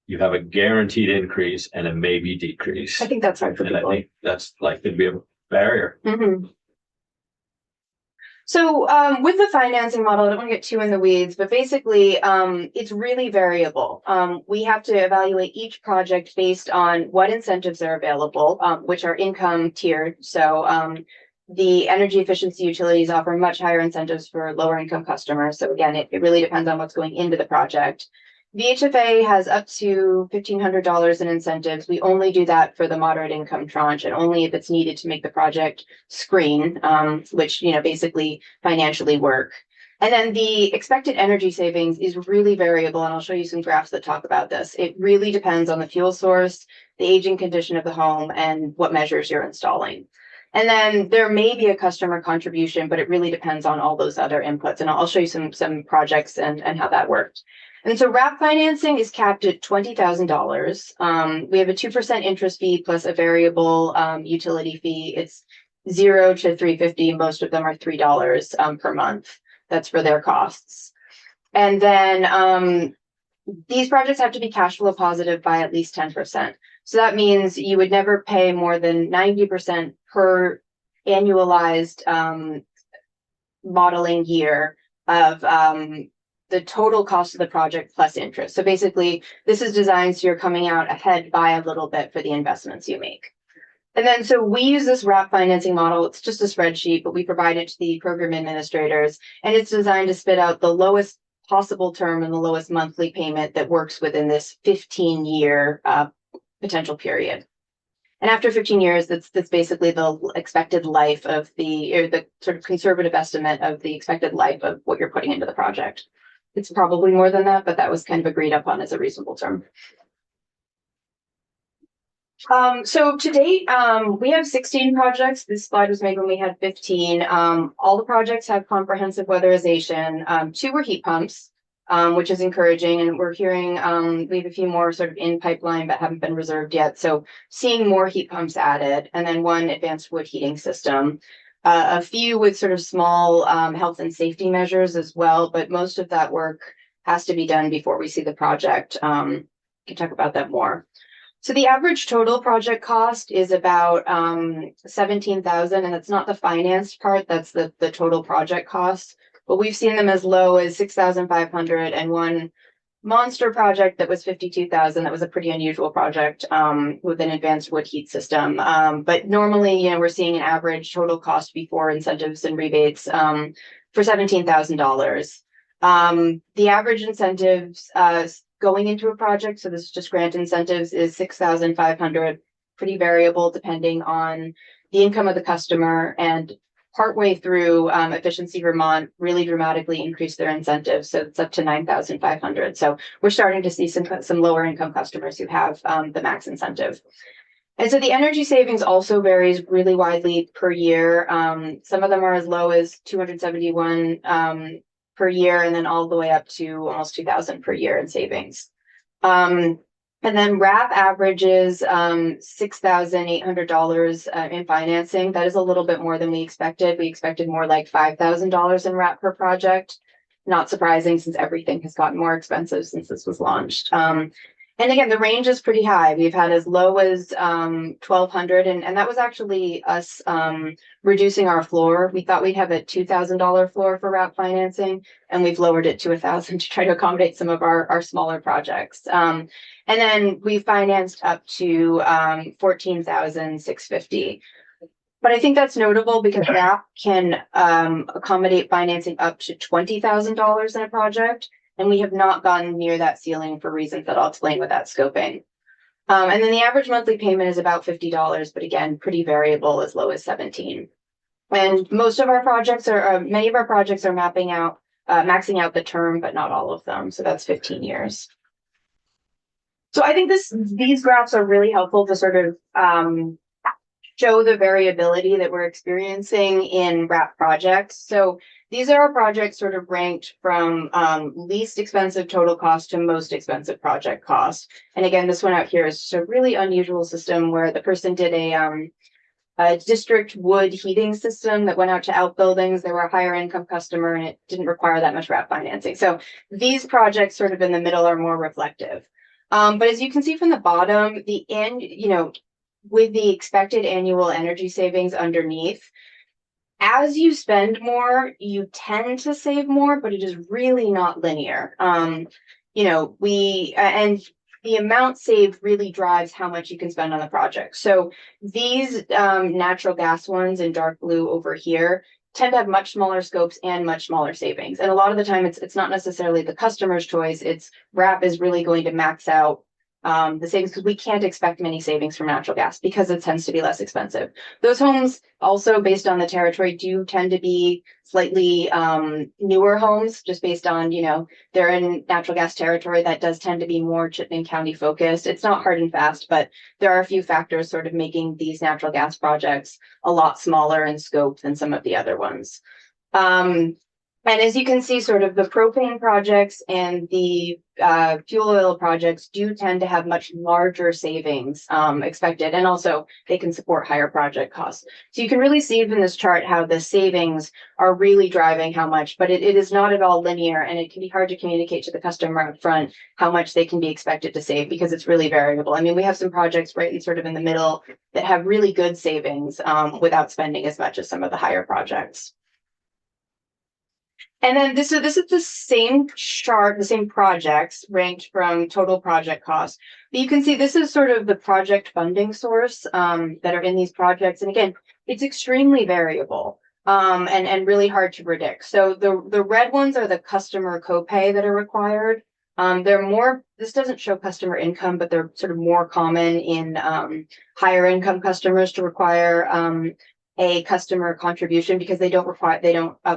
Speaker 5: you have a guaranteed increase and a maybe decrease.
Speaker 2: I think that's right for
Speaker 5: and
Speaker 2: people.
Speaker 5: I think that's likely to be a barrier.
Speaker 2: So with the financing model, I don't want to get too in the weeds, but basically it's really variable. We have to evaluate each project based on what incentives are available, which are income tiered. So the energy efficiency utilities offer much higher incentives for lower income customers. So again, it really depends on what's going into the project. VHFA has up to $1,500 in incentives. We only do that for the moderate income tranche and only if it's needed to make the project screen, which, basically financially work. And then the expected energy savings is really variable, and I'll show you some graphs that talk about this. It really depends on the fuel source, the aging condition of the home, and what measures you're installing. And then there may be a customer contribution, but it really depends on all those other inputs. And I'll show you some projects and how that worked. And so wrap financing is capped at $20,000. We have a 2% interest fee plus a variable utility fee. It's $0 to $350. Most of them are $3 per month. That's for their costs. And then these projects have to be cash flow positive by at least 10%. So that means you would never pay more than 90% per annualized modeling year of the total cost of the project plus interest. So basically, this is designed so you're coming out ahead by a little bit for the investments you make. And then so we use this wrap financing model. It's just a spreadsheet, but we provide it to the program administrators, and it's designed to spit out the lowest possible term and the lowest monthly payment that works within this 15-year potential period. And after 15 years, that's basically the expected life of the sort of conservative estimate of the expected life of what you're putting into the project. It's probably more than that, but that was kind of agreed upon as a reasonable term. So to date, we have 16 projects. This slide was made when we had 15. All the projects have comprehensive weatherization. 2 were heat pumps, which is encouraging. And we're hearing we have a few more sort of in pipeline but haven't been reserved yet. So seeing more heat pumps added, and then 1 advanced wood heating system. A few with sort of small health and safety measures as well, but most of that work has to be done before we see the project. We can talk about that more. So the average total project cost is about $17,000, and that's not the financed part, that's the total project cost. But we've seen them as low as $6,500, and 1 monster project that was $52,000. That was a pretty unusual project with an advanced wood heat system. But normally, we're seeing an average total cost before incentives and rebates for $17,000. The average incentives going into a project, so this is just grant incentives, is $6,500, pretty variable depending on the income of the customer. And partway through, Efficiency Vermont really dramatically increased their incentives, so it's up to $9,500. So we're starting to see some lower income customers who have the max incentive. And so the energy savings also varies really widely per year. Some of them are as low as $271 per year, and then all the way up to almost $2,000 per year in savings. And then wrap averages $6,800 in financing. That is a little bit more than we expected. We expected more like $5,000 in wrap per project. Not surprising since everything has gotten more expensive since this was launched. And again, the range is pretty high. We've had as low as $1,200, and that was actually us reducing our floor. We thought we'd have a $2,000 floor for wrap financing, and we've lowered it to $1,000 to try to accommodate some of our smaller projects. And then we financed up to $14,650. But I think that's notable because wrap can accommodate financing up to $20,000 in a project. And we have not gotten near that ceiling for reasons that I'll explain with that scoping. And then the average monthly payment is about $50, but again, pretty variable, as low as $17. And most of our projects many of our projects are maxing out the term, but not all of them. So that's 15 years. So I think these graphs are really helpful to sort of show the variability that we're experiencing in wrap projects. So these are our projects sort of ranked from least expensive total cost to most expensive project cost. And again, this one out here is just a really unusual system where the person did a district wood heating system that went out to outbuildings. They were a higher income customer and it didn't require that much wrap financing. So these projects sort of in the middle are more reflective. But as you can see from the bottom, the end, with the expected annual energy savings underneath, as you spend more, you tend to save more, but it is really not linear. You know, and the amount saved really drives how much you can spend on the project. So these natural gas ones in dark blue over here tend to have much smaller scopes and much smaller savings. And a lot of the time it's not necessarily the customer's choice. It's RAP is really going to max out the savings because we can't expect many savings from natural gas because it tends to be less expensive. Those homes also based on the territory do tend to be slightly newer homes just based on, you know, they're in natural gas territory that does tend to be more Chittenden County focused. It's not hard and fast, but there are a few factors sort of making these natural gas projects a lot smaller in scope than some of the other ones. And as you can see, sort of the propane projects and the fuel oil projects do tend to have much larger savings expected, and also they can support higher project costs. So you can really see in this chart how the savings are really driving how much, but it is not at all linear, and it can be hard to communicate to the customer up front how much they can be expected to save because it's really variable. I mean, we have some projects right in sort of in the middle that have really good savings without spending as much as some of the higher projects. And then this is the same chart, the same projects ranked from total project cost. But you can see this is sort of the project funding source that are in these projects. And again, it's extremely variable and really hard to predict. So the red ones are the customer copay that are required. They're more, this doesn't show customer income, but they're sort of more common in higher income customers to require a customer contribution because they don't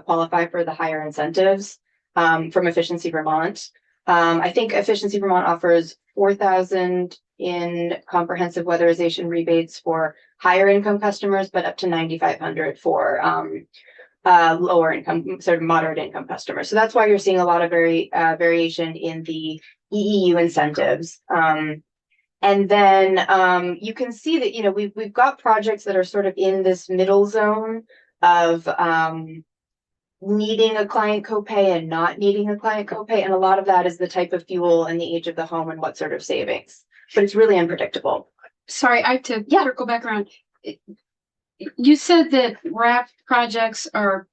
Speaker 2: qualify for the higher incentives from Efficiency Vermont. I think Efficiency Vermont offers $4,000 in comprehensive weatherization rebates for higher income customers, but up to $9,500 for lower income, sort of moderate income customers. So that's why you're seeing a lot of variation in the EEU incentives. And then you can see that, you know, we've got projects that are sort of in this middle zone of needing a client copay and not needing a client copay. And a lot of that is the type of fuel and the age of the home and what sort of savings. But it's really unpredictable.
Speaker 3: Sorry, I have to circle back around. You said that RAP projects are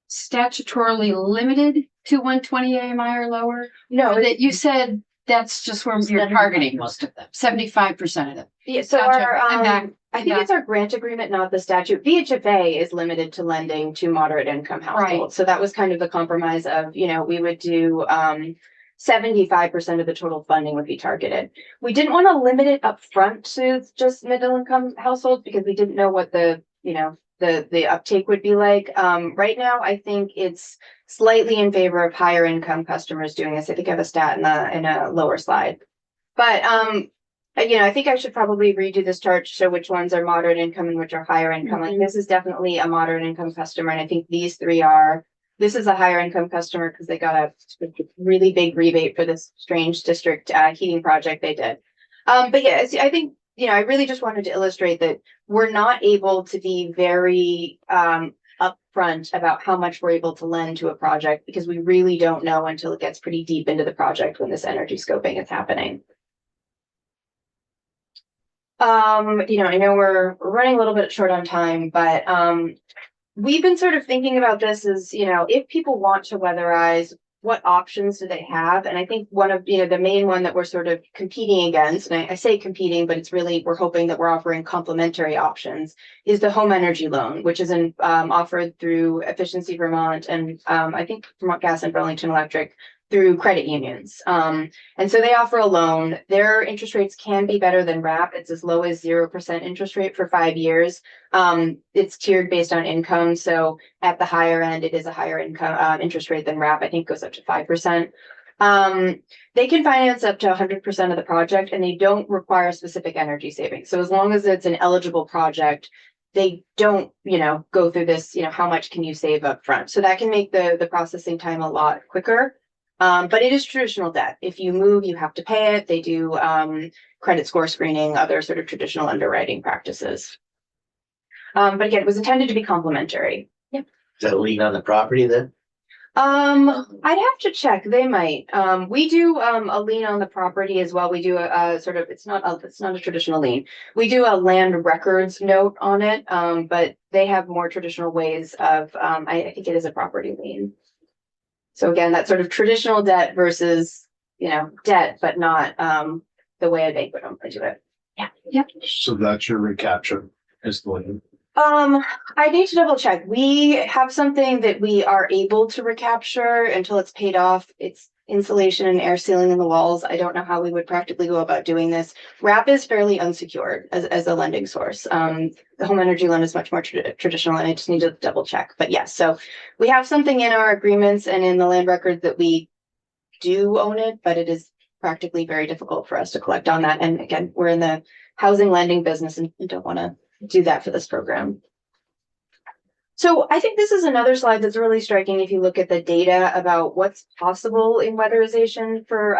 Speaker 3: statutorily limited to 120 AMI or lower?
Speaker 2: No,
Speaker 3: That you said that's just where you're targeting most of them, 75% of them.
Speaker 2: yeah, so
Speaker 3: Gotcha.
Speaker 2: our
Speaker 3: I'm back.
Speaker 2: I think it's our grant agreement, not the statute. VHFA is limited to lending to moderate income households.
Speaker 3: Right.
Speaker 2: So that was kind of the compromise of, you know, we would do 75% of the total funding would be targeted. We didn't want to limit it up front to just middle income households because we didn't know what the, you know, the uptake would be like. Right now, I think it's slightly in favor of higher income customers doing this. I think I have a stat in a lower slide. But you know, I think I should probably redo this chart to show which ones are moderate income and which are higher income. Like this is definitely a moderate income customer, and I think these three are. This is a higher income customer because they got a really big rebate for this strange district heating project they did. But yeah, I think, you know, I really just wanted to illustrate that we're not able to be very upfront about how much we're able to lend to a project because we really don't know until it gets pretty deep into the project when this energy scoping is happening. You know, I know we're running a little bit short on time, but we've been sort of thinking about this as, you know, if people want to weatherize, what options do they have? And I think one of, you know, the main one that we're sort of competing against, and I say competing, but it's really, we're hoping that we're offering complementary options, is the home energy loan, which is offered through Efficiency Vermont and I think Vermont Gas and Burlington Electric through credit unions. And so they offer a loan. Their interest rates can be better than RAP. It's as low as 0% interest rate for 5 years. It's tiered based on income. So at the higher end, it is a higher income interest rate than RAP. I think goes up to 5%. They can finance up to 100% of the project, and they don't require specific energy savings. So as long as it's an eligible project, they don't, you know, go through this, you know, how much can you save up front? So that can make the processing time a lot quicker. But it is traditional debt. If you move, you have to pay it. They do credit score screening, other sort of traditional underwriting practices. But again, it was intended to be complementary. Yep.
Speaker 9: Is that a lien on the property then?
Speaker 2: I'd have to check. They might. We do a lien on the property as well. We do a sort of, it's not a traditional lien. We do a land records note on it. But they have more traditional ways of, I think it is a property lien. So again, that sort of traditional debt versus, debt, but not the way a bank would normally do it.
Speaker 8: So that's your recapture is the lien.
Speaker 2: I need to double check. We have something that we are able to recapture until it's paid off. It's insulation and air sealing in the walls. I don't know how we would practically go about doing this. RAP is fairly unsecured as a lending source. The home energy loan is much more traditional, and I just need to double check. But yes, so we have something in our agreements and in the land record that we do own it, but it is practically very difficult for us to collect on that. And again, we're in the housing lending business and don't want to do that for this program. So I think this is another slide that's really striking if you look at the data about what's possible in weatherization for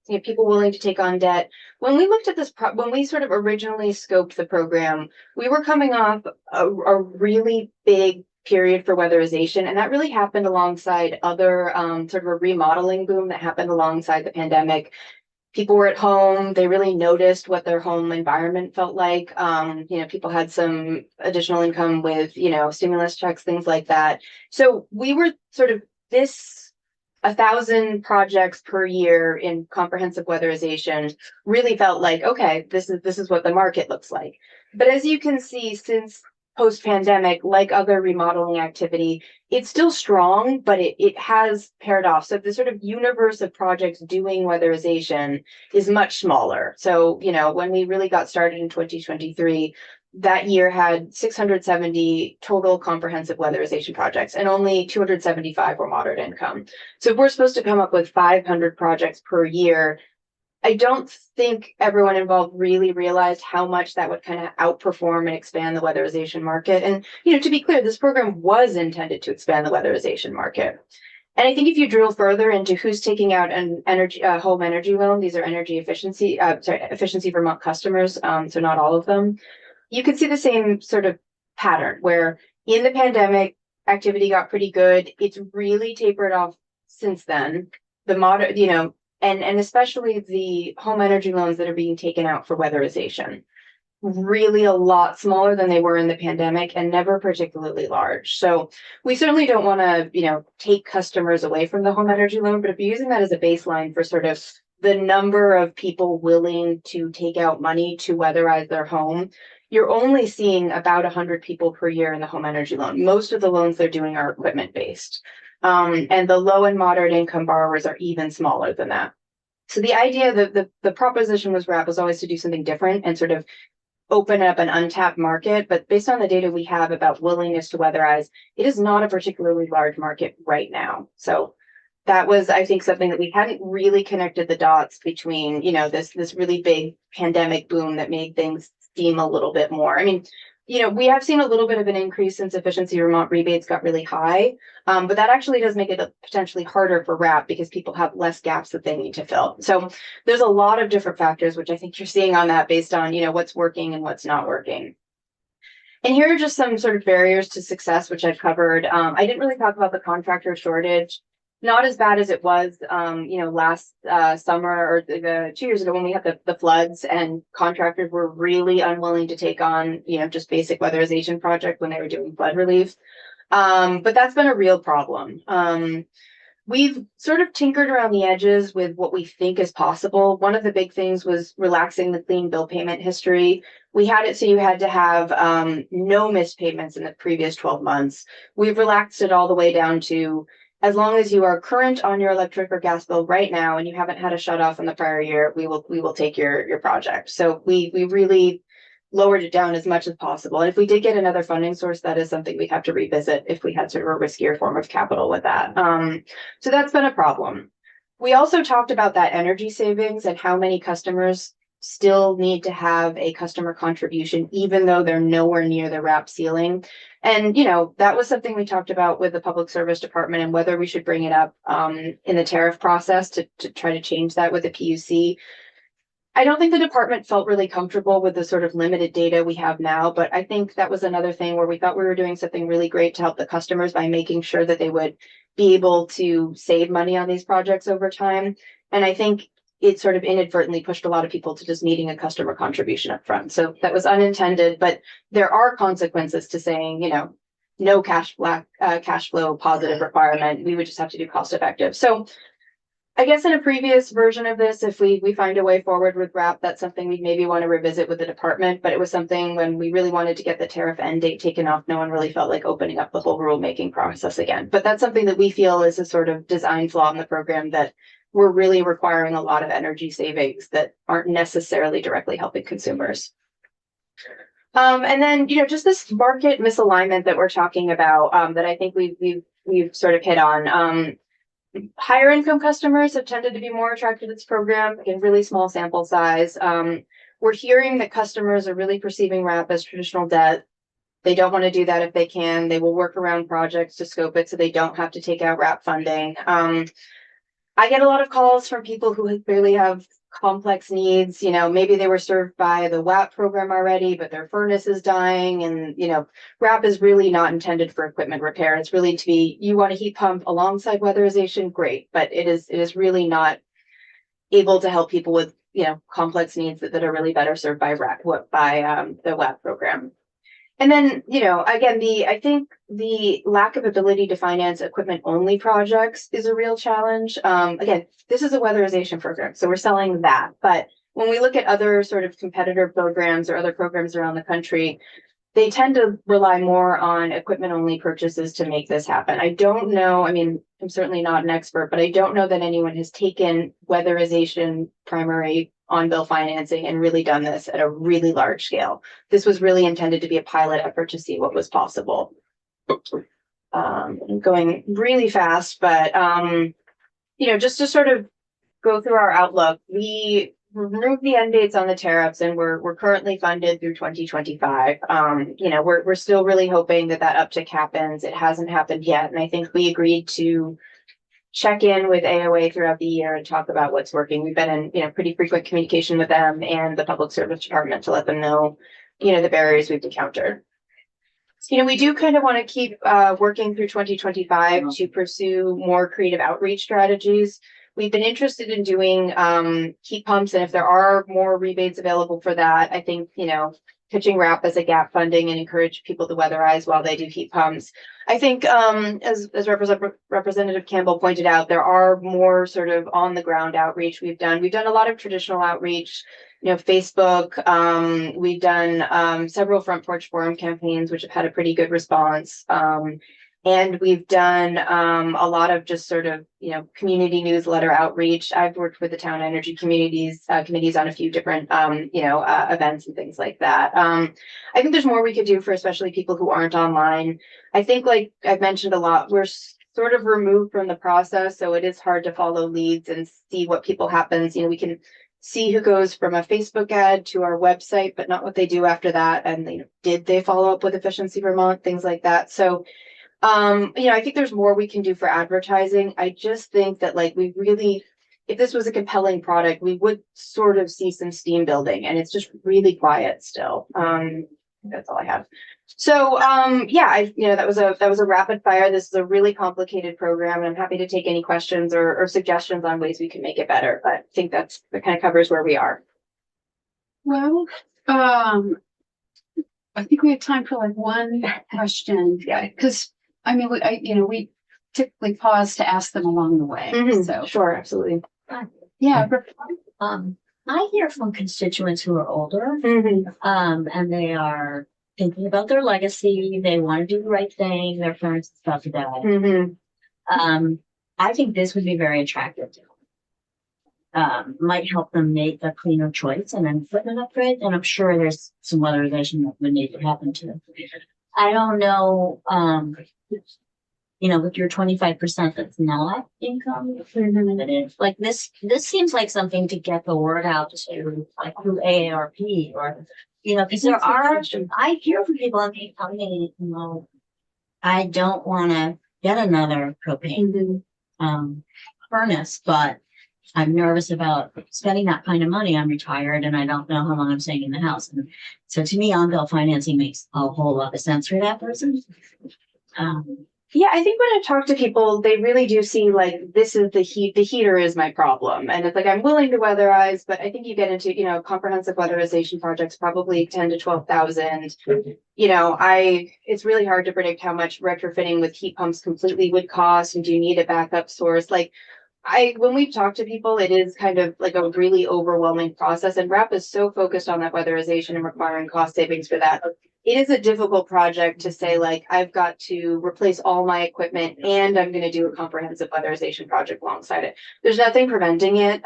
Speaker 2: people willing to take on debt. When we looked at this, when we sort of originally scoped the program, we were coming off a really big period for weatherization, and that really happened alongside other sort of a remodeling boom that happened alongside the pandemic. People were at home. They really noticed what their home environment felt like. People had some additional income with, stimulus checks, things like that. So we were sort of 1,000 projects per year in comprehensive weatherization really felt like, okay, this is what the market looks like. But as you can see, since post-pandemic, like other remodeling activity, it's still strong, but it has paired off. So the sort of universe of projects doing weatherization is much smaller. So, when we really got started in 2023, that year had 670 total comprehensive weatherization projects, and only 275 were moderate income. So if we're supposed to come up with 500 projects per year, I don't think everyone involved really realized how much that would kind of outperform and expand the weatherization market. And, to be clear, this program was intended to expand the weatherization market. And I think if you drill further into who's taking out an home energy loan, these are efficiency Vermont customers, so not all of them, you can see the same sort of pattern where in the pandemic, activity got pretty good. It's really tapered off since then. And especially the home energy loans that are being taken out for weatherization, really a lot smaller than they were in the pandemic and never particularly large. So we certainly don't want to, take customers away from the home energy loan, but if you're using that as a baseline for sort of the number of people willing to take out money to weatherize their home, you're only seeing about 100 people per year in the home energy loan. Most of the loans they're doing are equipment based. And the low and moderate income borrowers are even smaller than that. So the idea that the proposition was RAP was always to do something different and sort of open up an untapped market. But based on the data we have about willingness to weatherize, it is not a particularly large market right now. So that was, I think, something that we hadn't really connected the dots between, this really big pandemic boom that made things seem a little bit more. I mean, we have seen a little bit of an increase since efficiency Vermont rebates got really high, but that actually does make it potentially harder for RAP because people have less gaps that they need to fill. So there's a lot of different factors, which I think you're seeing on that based on, what's working and what's not working. And here are just some sort of barriers to success, which I've covered. I didn't really talk about the contractor shortage. Not as bad as it was, last summer or 2 years ago when we had the floods and contractors were really unwilling to take on, just basic weatherization project when they were doing flood relief. But that's been a real problem. We've sort of tinkered around the edges with what we think is possible. One of the big things was relaxing the clean bill payment history. We had it so you had to have no missed payments in the previous 12 months. We've relaxed it all the way down to as long as you are current on your electric or gas bill right now and you haven't had a shut off in the prior year, we will take your project. So we really lowered it down as much as possible. And if we did get another funding source, that is something we'd have to revisit if we had sort of a riskier form of capital with that. So that's been a problem. We also talked about that energy savings and how many customers still need to have a customer contribution, even though they're nowhere near the RAP ceiling. And, that was something we talked about with the Public Service Department and whether we should bring it up in the tariff process to try to change that with the PUC. I don't think the department felt really comfortable with the sort of limited data we have now, but I think that was another thing where we thought we were doing something really great to help the customers by making sure that they would be able to save money on these projects over time. And I think it sort of inadvertently pushed a lot of people to just needing a customer contribution up front. So that was unintended, but there are consequences to saying, you know, no cash flow positive requirement. We would just have to do cost effective. So I guess in a previous version of this, if we find a way forward with RAP, that's something we'd maybe want to revisit with the department. But it was something when we really wanted to get the tariff end date taken off, no one really felt like opening up the whole rulemaking process again. But that's something that we feel is a sort of design flaw in the program, that we're really requiring a lot of energy savings that aren't necessarily directly helping consumers. And then, you know, just this market misalignment that we're talking about, that I think we've sort of hit on. Higher income customers have tended to be more attracted to this program in really small sample size. We're hearing that customers are really perceiving RAP as traditional debt. They don't want to do that if they can. They will work around projects to scope it so they don't have to take out RAP funding. I get a lot of calls from people who really have complex needs. You know, maybe they were served by the WAP program already, but their furnace is dying. And, you know, RAP is really not intended for equipment repair. It's really to be, you want a heat pump alongside weatherization, great. But it is really not able to help people with, you know, complex needs that are really better served by the WAP program. And then, you know, again, I think the lack of ability to finance equipment only projects is a real challenge. Again, this is a weatherization program, so we're selling that. But when we look at other sort of competitor programs or other programs around the country, they tend to rely more on equipment only purchases to make this happen. I don't know, I mean, I'm certainly not an expert, but I don't know that anyone has taken weatherization primary on-bill financing and really done this at a really large scale. This was really intended to be a pilot effort to see what was possible. I'm going really fast, but you know, just to sort of go through our outlook, we removed the end dates on the tariffs and we're currently funded through 2025. You know, we're still really hoping that uptick happens. It hasn't happened yet, and I think we agreed to check in with AOA throughout the year and talk about what's working. We've been in, you know, pretty frequent communication with them and the public service department to let them know, you know, the barriers we've encountered. So, you know, we do kind of want to keep working through 2025 to pursue more creative outreach strategies. We've been interested in doing heat pumps, and if there are more rebates available for that, I think, you know, pitching RAP as a gap funding and encourage people to weatherize while they do heat pumps. I think, as Representative Campbell pointed out, there are more sort of on the ground outreach we've done. We've done a lot of traditional outreach, you know, Facebook. We've done several front porch forum campaigns, which have had a pretty good response. And we've done a lot of just sort of, you know, community newsletter outreach. I've worked with the town energy committees on a few different, you know, events and things like that. I think there's more we could do for especially people who aren't online. I think, like I've mentioned a lot, we're sort of removed from the process, so it is hard to follow leads and see what people happens. You know, we can see who goes from a Facebook ad to our website, but not what they do after that. And, you know, did they follow up with Efficiency Vermont, things like that. So you know, I think there's more we can do for advertising. I just think that, like, we really, if this was a compelling product, we would sort of see some steam building, and it's just really quiet still. That's all I have. So, yeah, you know, that was a rapid fire. This is a really complicated program, and I'm happy to take any questions or suggestions on ways we can make it better. But I think that kind of covers where we are.
Speaker 3: Well, I think we have time for like one question.
Speaker 2: Yeah.
Speaker 3: Because I mean, we typically pause to ask them along the way. So
Speaker 2: Sure, absolutely.
Speaker 3: yeah.
Speaker 6: I hear from constituents who are older,
Speaker 2: Mm-hmm.
Speaker 6: and they are thinking about their legacy. They want to do the right thing. Their parents are about to die.
Speaker 2: Mm-hmm.
Speaker 6: I think this would be very attractive to them. Might help them make a cleaner choice and an equipment upgrade. And I'm sure there's some weatherization that would need to happen too. I don't know, you know, with your 25% that's not income limited, like this seems like something to get the word out to, like, through AARP or, you know, because there are, I hear from people, I mean, you know, I don't want to get another propane furnace, but I'm nervous about spending that kind of money. I'm retired and I don't know how long I'm staying in the house. And so to me, on-bill financing makes a whole lot of sense for that person.
Speaker 2: Yeah, I think when I talk to people, they really do see like this is the heater is my problem. And it's like I'm willing to weatherize, but I think you get into, comprehensive weatherization projects, probably 10 to 12,000. It's really hard to predict how much retrofitting with heat pumps completely would cost. And do you need a backup source? When we've talked to people, it is kind of like a really overwhelming process. And RAP is so focused on that weatherization and requiring cost savings for that. It is a difficult project to say, like, I've got to replace all my equipment and I'm going to do a comprehensive weatherization project alongside it. There's nothing preventing it.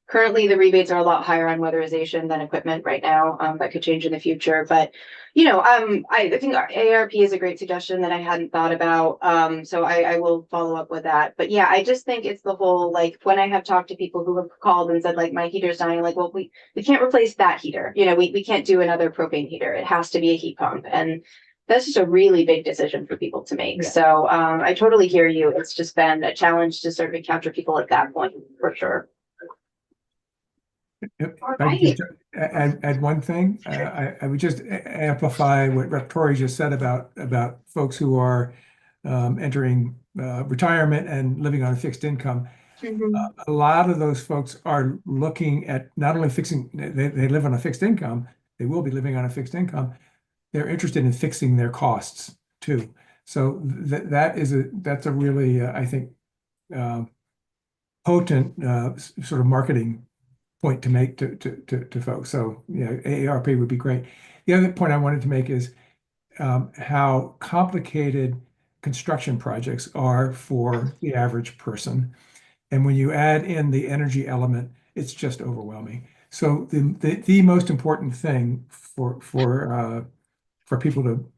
Speaker 2: Currently, the rebates are a lot higher on weatherization than equipment right now. That could change in the future. But, I think ARP is a great suggestion that I hadn't thought about. So I will follow up with that. But yeah, I just think it's the whole, like, when I have talked to people who have called and said, like, my heater's dying, like, well, we can't replace that heater. We can't do another propane heater. It has to be a heat pump. And that's just a really big decision for people to make.
Speaker 6: Yeah.
Speaker 2: So I totally hear you. It's just been a challenge to sort of encounter people at that point, for sure.
Speaker 7: If
Speaker 2: All
Speaker 7: I could just
Speaker 2: right.
Speaker 7: add one thing, I would just amplify what Rep. Torrey just said about folks who are entering retirement and living on a fixed income.
Speaker 2: Mhm.
Speaker 7: A lot of those folks are looking at not only fixing, they live on a fixed income, they will be living on a fixed income. They're interested in fixing their costs too. So that's a really, I think, potent sort of marketing point to make to folks. So yeah, AARP would be great. The other point I wanted to make is how complicated construction projects are for the average person. And when you add in the energy element, it's just overwhelming. So the most important thing for people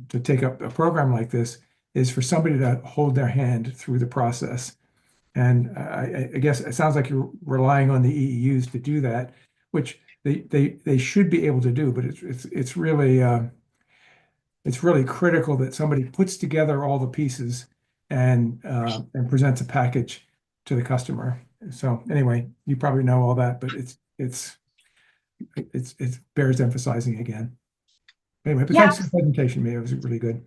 Speaker 7: to take up a program like this is for somebody to hold their hand through the process. And I guess it sounds like you're relying on the EEUs to do that, which they should be able to do, but it's really critical that somebody puts together all the pieces and presents a package to the customer. So anyway, you probably know all that, but it bears emphasizing again. Anyway, but
Speaker 2: Yeah.
Speaker 7: thanks for the presentation, Mia. It was really good.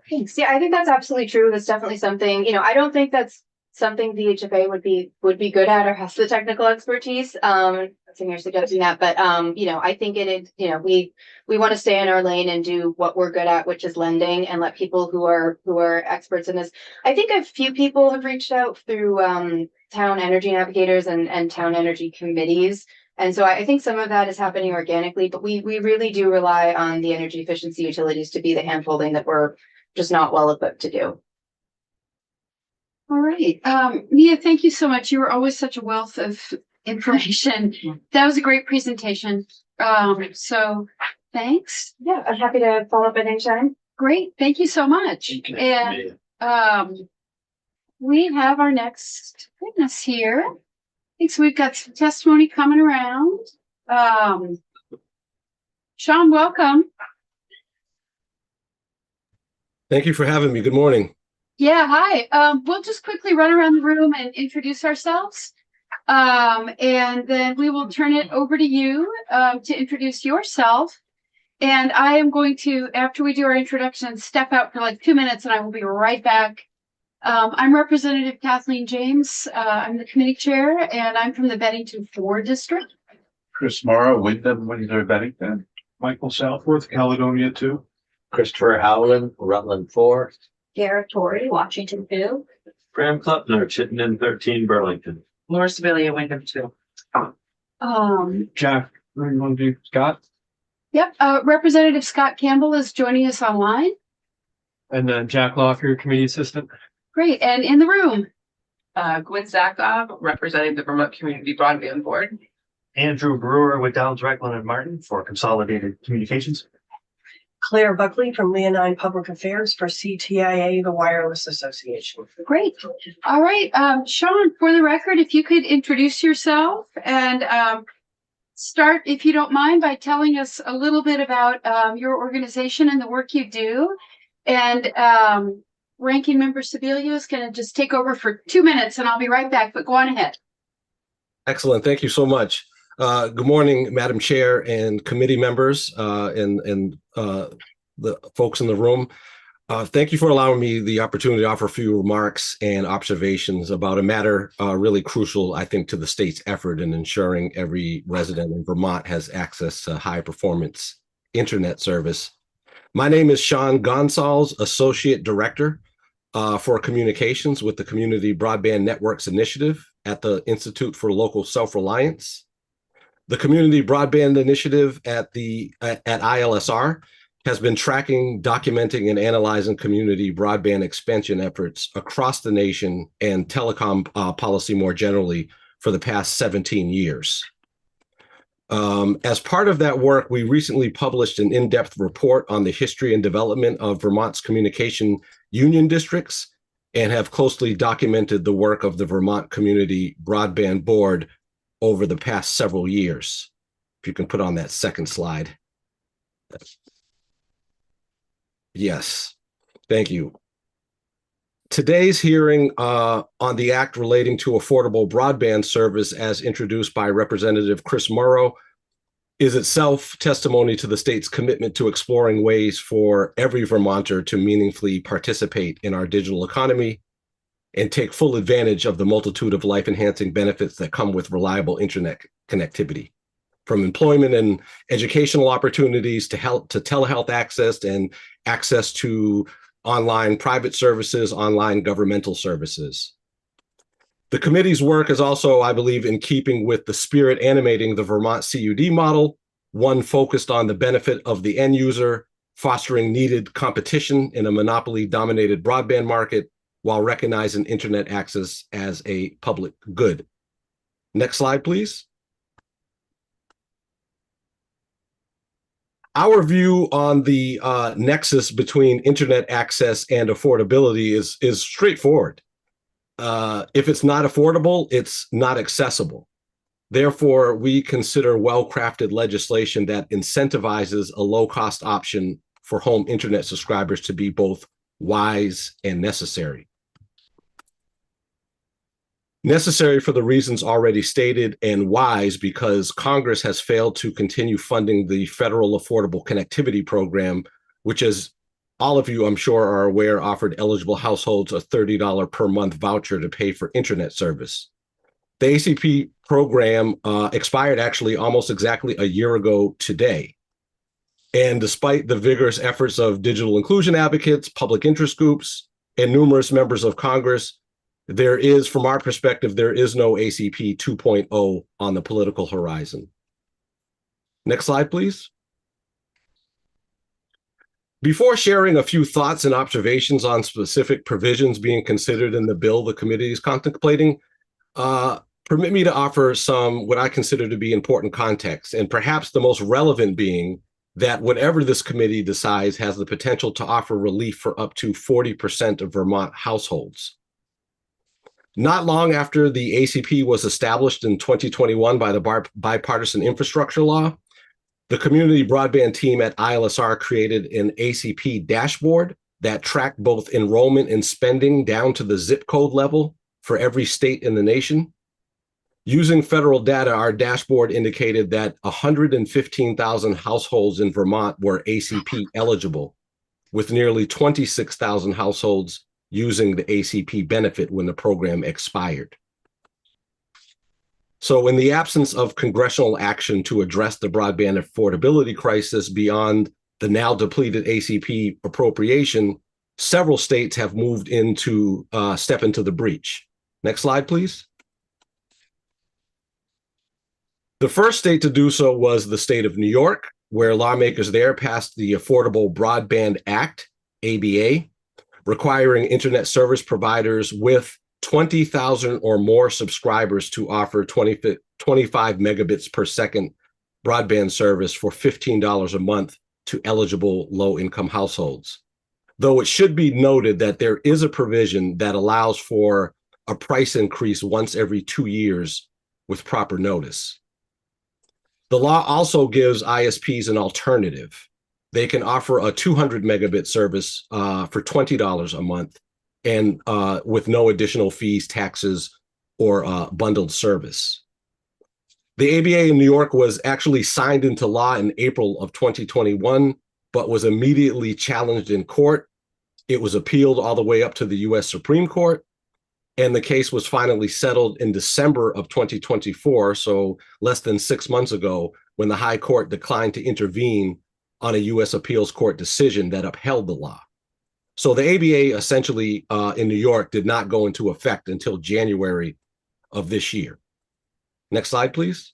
Speaker 2: Thanks. Yeah, I think that's absolutely true. That's definitely something, I don't think that's something the HFA would be good at or has the technical expertise. So you're suggesting that, but I think it is, we want to stay in our lane and do what we're good at, which is lending, and let people who are experts in this. I think a few people have reached out through town energy navigators and town energy committees. And so I think some of that is happening organically, but we really do rely on the energy efficiency utilities to be the handholding that we're just not well equipped to do.
Speaker 3: All right. Mia, thank you so much. You were always such a wealth of information. That was a great presentation. So thanks.
Speaker 2: Yeah, I'm happy to follow up at any time.
Speaker 3: Great. Thank you so much. And we have our next witness here. I think so. We've got some testimony coming around. Sean, welcome.
Speaker 9: Thank you for having me. Good morning.
Speaker 3: Yeah, hi. We'll just quickly run around the room and introduce ourselves. And then we will turn it over to you to introduce yourself. And I am going to, after we do our introduction, step out for like 2 minutes and I will be right back. I'm Representative Kathleen James. I'm the committee chair and I'm from the Bennington 4 district.
Speaker 1: Chris Morrow, Wyndham, Windsor, Bennington.
Speaker 8: Michael Southworth, Caledonia 2.
Speaker 5: Christopher Howland, Rutland 4.
Speaker 6: Garrett Torrey, Washington 2.
Speaker 5: Graham Klupner, Chittenden 13, Burlington.
Speaker 10: Laura Sibilia, Wyndham 2.
Speaker 8: Jack, you want to do Scott?
Speaker 3: Yep. Representative Scott Campbell is joining us online.
Speaker 11: And Jack Locker, committee assistant.
Speaker 3: Great. And in the room.
Speaker 10: Gwen Zakov, representing the Vermont Community Broadband Board.
Speaker 11: Andrew Brewer with Downs, Reckland and Martin for Consolidated Communications.
Speaker 10: Claire Buckley from Leonine Public Affairs for CTIA, the Wireless Association.
Speaker 3: Great. All right. Sean, for the record, if you could introduce yourself and start, if you don't mind, by telling us a little bit about your organization and the work you do. And Ranking Member Sibilia is going to just take over for 2 minutes and I'll be right back, but go on ahead.
Speaker 9: Excellent. Thank you so much. Good morning, Madam Chair and committee members and the folks in the room. Thank you for allowing me the opportunity to offer a few remarks and observations about a matter really crucial, I think, to the state's effort in ensuring every resident in Vermont has access to high performance internet service. My name is Sean Gonsalves, Associate Director for Communications with the Community Broadband Networks Initiative at the Institute for Local Self-Reliance. The Community Broadband Initiative at ILSR has been tracking, documenting, and analyzing community broadband expansion efforts across the nation and telecom policy more generally for the past 17 years. As part of that work, we recently published an in-depth report on the history and development of Vermont's communication union districts and have closely documented the work of the Vermont Community Broadband Board over the past several years. If you can put on that second slide. Yes, thank you. Today's hearing on the act relating to affordable broadband service as introduced by Representative Chris Morrow is itself testimony to the state's commitment to exploring ways for every Vermonter to meaningfully participate in our digital economy and take full advantage of the multitude of life-enhancing benefits that come with reliable internet connectivity, from employment and educational opportunities to telehealth access and access to online private services, online governmental services. The committee's work is also, I believe, in keeping with the spirit animating the Vermont CUD model, one focused on the benefit of the end user, fostering needed competition in a monopoly-dominated broadband market, while recognizing internet access as a public good. Next slide, please. Our view on the nexus between internet access and affordability is straightforward. If it's not affordable, it's not accessible. Therefore, we consider well-crafted legislation that incentivizes a low-cost option for home internet subscribers to be both wise and necessary. Necessary for the reasons already stated, and wise because Congress has failed to continue funding the federal Affordable Connectivity Program, which, as all of you, I'm sure, are aware, offered eligible households a $30 per month voucher to pay for internet service. The ACP program expired actually almost exactly a year ago today. And despite the vigorous efforts of digital inclusion advocates, public interest groups, and numerous members of Congress, there is, from our perspective, there is no ACP 2.0 on the political horizon. Next slide, please. Before sharing a few thoughts and observations on specific provisions being considered in the bill the committee is contemplating, permit me to offer some what I consider to be important context, and perhaps the most relevant being that whatever this committee decides has the potential to offer relief for up to 40% of Vermont households. Not long after the ACP was established in 2021 by the Bipartisan Infrastructure Law, the community broadband team at ILSR created an ACP dashboard that tracked both enrollment and spending down to the zip code level for every state in the nation. Using federal data, our dashboard indicated that 115,000 households in Vermont were ACP eligible, with nearly 26,000 households using the ACP benefit when the program expired. So in the absence of congressional action to address the broadband affordability crisis beyond the now depleted ACP appropriation, several states have moved into step into the breach. Next slide, please. The first state to do so was the state of New York, where lawmakers there passed the Affordable Broadband Act, ABA, requiring internet service providers with 20,000 or more subscribers to offer 25 megabits per second broadband service for $15 a month to eligible low-income households. Though it should be noted that there is a provision that allows for a price increase once every 2 years with proper notice. The law also gives ISPs an alternative. They can offer a 200 megabit service for $20 a month and with no additional fees, taxes, or bundled service. The ABA in New York was actually signed into law in April of 2021, but was immediately challenged in court. It was appealed all the way up to the US Supreme Court, and the case was finally settled in December of 2024, so less than 6 months ago, when the High Court declined to intervene on a US Appeals Court decision that upheld the law. So the ABA essentially in New York did not go into effect until January of this year. Next slide, please.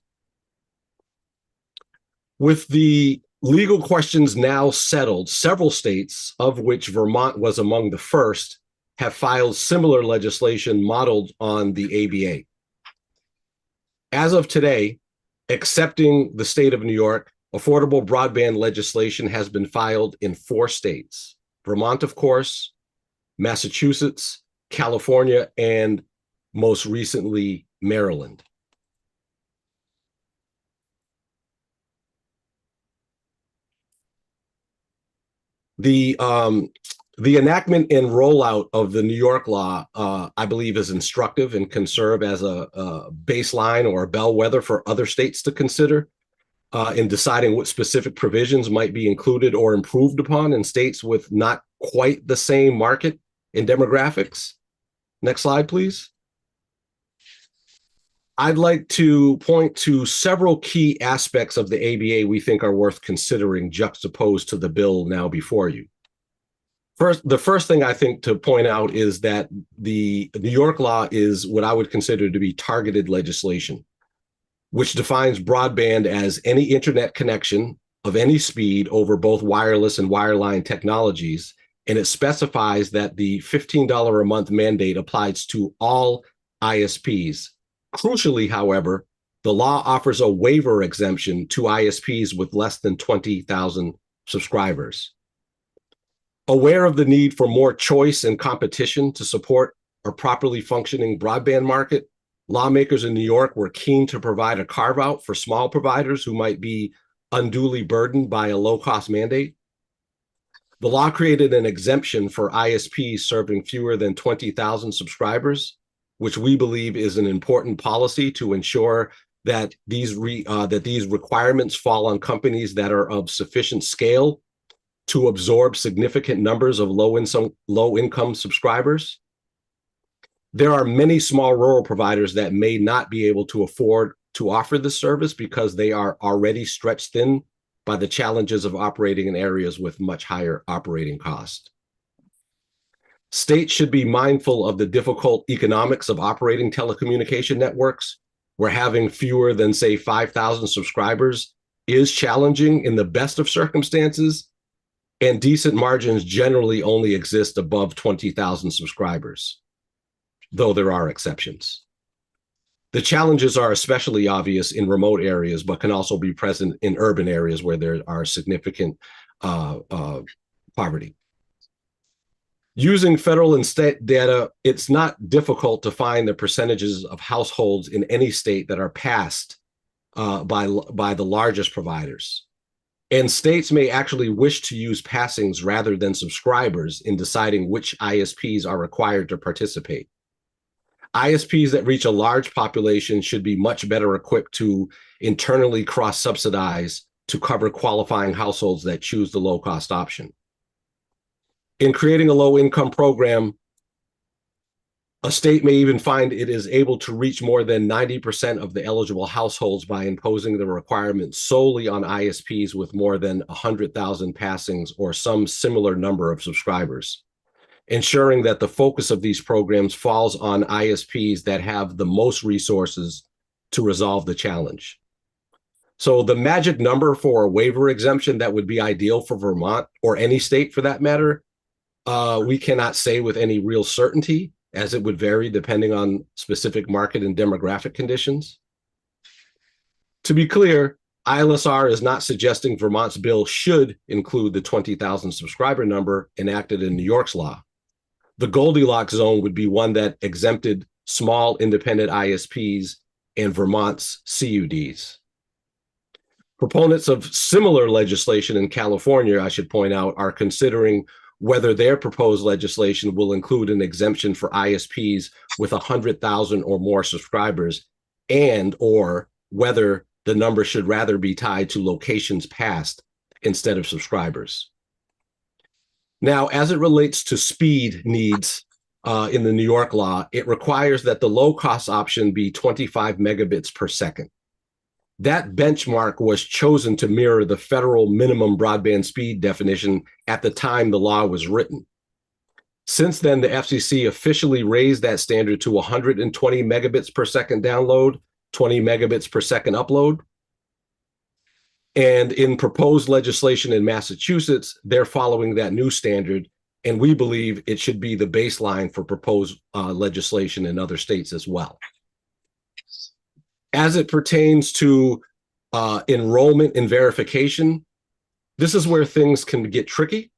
Speaker 9: With the legal questions now settled, several states, of which Vermont was among the first, have filed similar legislation modeled on the ABA. As of today, excepting the state of New York, affordable broadband legislation has been filed in 4 states: Vermont, of course, Massachusetts, California, and most recently, Maryland. The enactment and rollout of the New York law, I believe, is instructive and can serve as a baseline or a bellwether for other states to consider in deciding what specific provisions might be included or improved upon in states with not quite the same market and demographics. Next slide, please. I'd like to point to several key aspects of the ABA we think are worth considering juxtaposed to the bill now before you. The first thing I think to point out is that the New York law is what I would consider to be targeted legislation, which defines broadband as any internet connection of any speed over both wireless and wireline technologies, and it specifies that the $15 a month mandate applies to all ISPs. Crucially, however, the law offers a waiver exemption to ISPs with less than 20,000 subscribers. Aware of the need for more choice and competition to support a properly functioning broadband market, lawmakers in New York were keen to provide a carve-out for small providers who might be unduly burdened by a low-cost mandate. The law created an exemption for ISPs serving fewer than 20,000 subscribers, which we believe is an important policy to ensure that these requirements fall on companies that are of sufficient scale to absorb significant numbers of low-income subscribers. There are many small rural providers that may not be able to afford to offer this service because they are already stretched thin by the challenges of operating in areas with much higher operating costs. States should be mindful of the difficult economics of operating telecommunication networks, where having fewer than, say, 5,000 subscribers is challenging in the best of circumstances, and decent margins generally only exist above 20,000 subscribers, though there are exceptions. The challenges are especially obvious in remote areas, but can also be present in urban areas where there are significant poverty. Using federal and state data, it's not difficult to find the percentages of households in any state that are passed by the largest providers. And states may actually wish to use passings rather than subscribers in deciding which ISPs are required to participate. ISPs that reach a large population should be much better equipped to internally cross-subsidize to cover qualifying households that choose the low-cost option. In creating a low-income program, a state may even find it is able to reach more than 90% of the eligible households by imposing the requirement solely on ISPs with more than 100,000 passings or some similar number of subscribers, ensuring that the focus of these programs falls on ISPs that have the most resources to resolve the challenge. So the magic number for a waiver exemption that would be ideal for Vermont, or any state for that matter, we cannot say with any real certainty, as it would vary depending on specific market and demographic conditions. To be clear, ILSR is not suggesting Vermont's bill should include the 20,000 subscriber number enacted in New York's law. The Goldilocks zone would be one that exempted small independent ISPs and Vermont's CUDs. Proponents of similar legislation in California, I should point out, are considering whether their proposed legislation will include an exemption for ISPs with 100,000 or more subscribers and or whether the number should rather be tied to locations passed instead of subscribers. Now, as it relates to speed needs in the New York law, it requires that the low-cost option be 25 megabits per second. That benchmark was chosen to mirror the federal minimum broadband speed definition at the time the law was written. Since then, the FCC officially raised that standard to 120 megabits per second download, 20 megabits per second upload. And in proposed legislation in Massachusetts, they're following that new standard, and we believe it should be the baseline for proposed legislation in other states as well. As it pertains to enrollment and verification, this is where things can get tricky.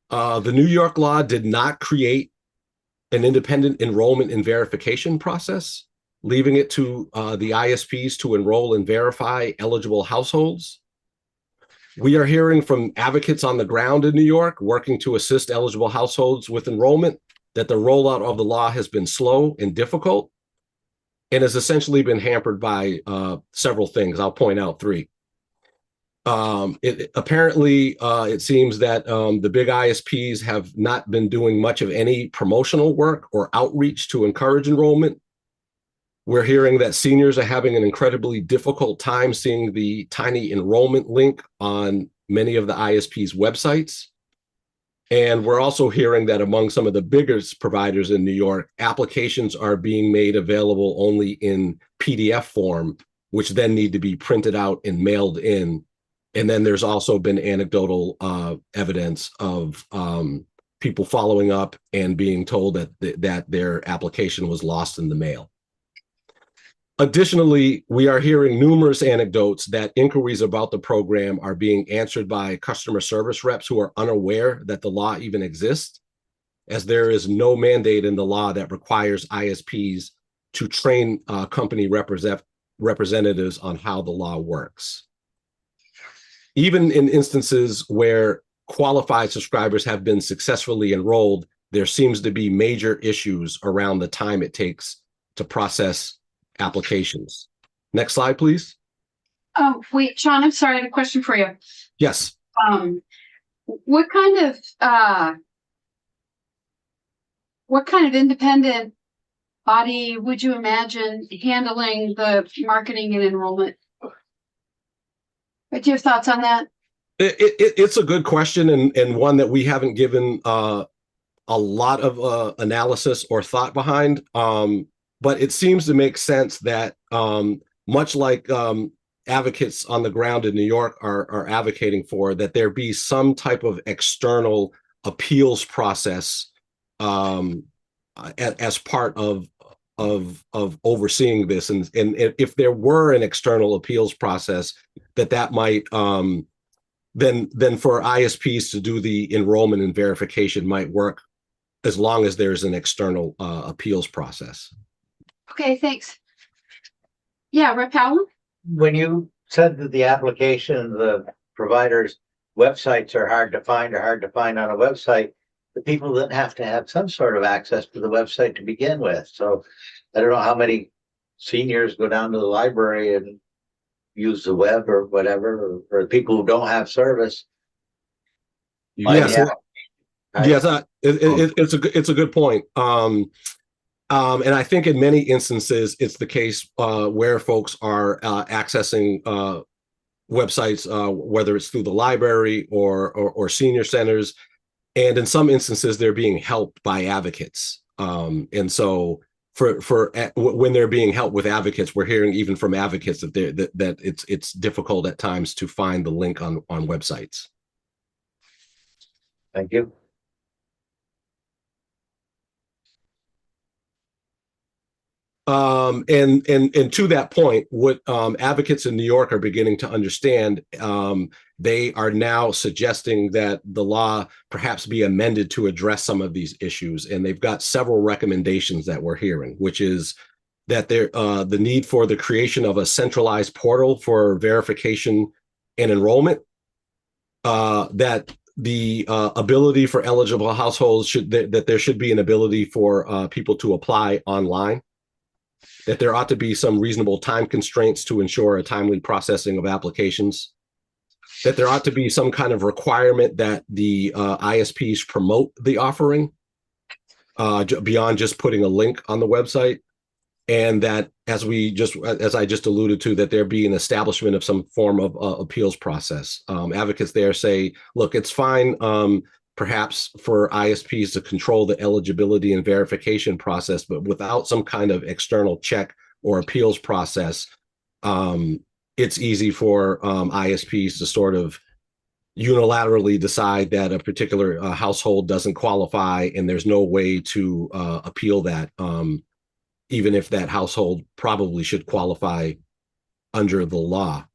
Speaker 9: The New York law did not create an independent enrollment and verification process, leaving it to the ISPs to enroll and verify eligible households. We are hearing from advocates on the ground in New York working to assist eligible households with enrollment that the rollout of the law has been slow and difficult and has essentially been hampered by several things. I'll point out three. It seems that the big ISPs have not been doing much of any promotional work or outreach to encourage enrollment. We're hearing that seniors are having an incredibly difficult time seeing the tiny enrollment link on many of the ISP's websites. And we're also hearing that among some of the biggest providers in New York, applications are being made available only in PDF form, which then need to be printed out and mailed in. And then there's also been anecdotal evidence of people following up and being told that their application was lost in the mail. Additionally, we are hearing numerous anecdotes that inquiries about the program are being answered by customer service reps who are unaware that the law even exists, as there is no mandate in the law that requires ISPs to train company representatives on how the law works. Even in instances where qualified subscribers have been successfully enrolled, there seems to be major issues around the time it takes to process applications. Next slide, please.
Speaker 3: Oh, wait, Sean, I'm sorry, I have a question for you.
Speaker 9: Yes.
Speaker 3: What kind of independent body would you imagine handling the marketing and enrollment? What's your thoughts on that?
Speaker 9: It's a good question and one that we haven't given a lot of analysis or thought behind. But it seems to make sense that much like advocates on the ground in New York are advocating for, that there be some type of external appeals process as part of overseeing this. And if there were an external appeals process, that might then for ISPs to do the enrollment and verification might work as long as there's an external appeals process.
Speaker 3: Okay, thanks. Yeah, Rep. Powell?
Speaker 12: When you said that the application, the providers' websites are hard to find on a website, the people that have to have some sort of access to the website to begin with. So I don't know how many seniors go down to the library and use the web or whatever, or people who don't have service.
Speaker 9: Yes, it's a good point. And I think in many instances, it's the case where folks are accessing websites, whether it's through the library or senior centers. And in some instances, they're being helped by advocates. And so when they're being helped with advocates, we're hearing even from advocates that it's difficult at times to find the link on websites.
Speaker 12: Thank you.
Speaker 9: And to that point, what advocates in New York are beginning to understand, they are now suggesting that the law perhaps be amended to address some of these issues. And they've got several recommendations that we're hearing, which is that the need for the creation of a centralized portal for verification and enrollment, that the ability for eligible households that there should be an ability for people to apply online. that there ought to be some reasonable time constraints to ensure a timely processing of applications, that there ought to be some kind of requirement that the ISPs promote the offering beyond just putting a link on the website, and that as I just alluded to, that there be an establishment of some form of appeals process. Advocates there say, look, it's fine perhaps for ISPs to control the eligibility and verification process, but without some kind of external check or appeals process, it's easy for ISPs to sort of unilaterally decide that a particular household doesn't qualify, and there's no way to appeal that, even if that household probably should qualify under the law.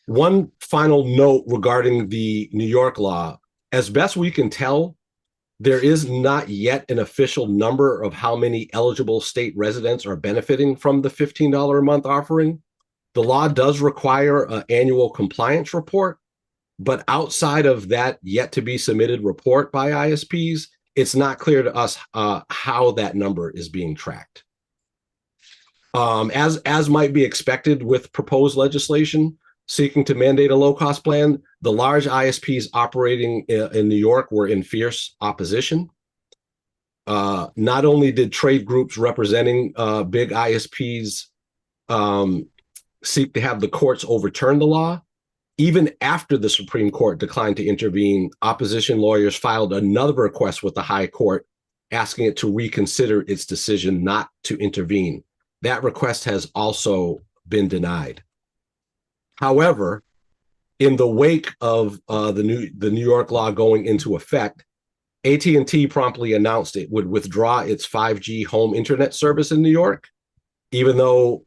Speaker 9: One final note regarding the New York law. As best we can tell, there is not yet an official number of how many eligible state residents are benefiting from the $15 a month offering. The law does require an annual compliance report, but outside of that yet to be submitted report by ISPs, it's not clear to us how that number is being tracked. As might be expected with proposed legislation seeking to mandate a low-cost plan, the large ISPs operating in New York were in fierce opposition. Not only did trade groups representing big ISPs seek to have the courts overturn the law, even after the Supreme Court declined to intervene, opposition lawyers filed another request with the High Court asking it to reconsider its decision not to intervene. That request has also been denied. However, in the wake of the New York law going into effect, AT&T promptly announced it would withdraw its 5G home internet service in New York, even though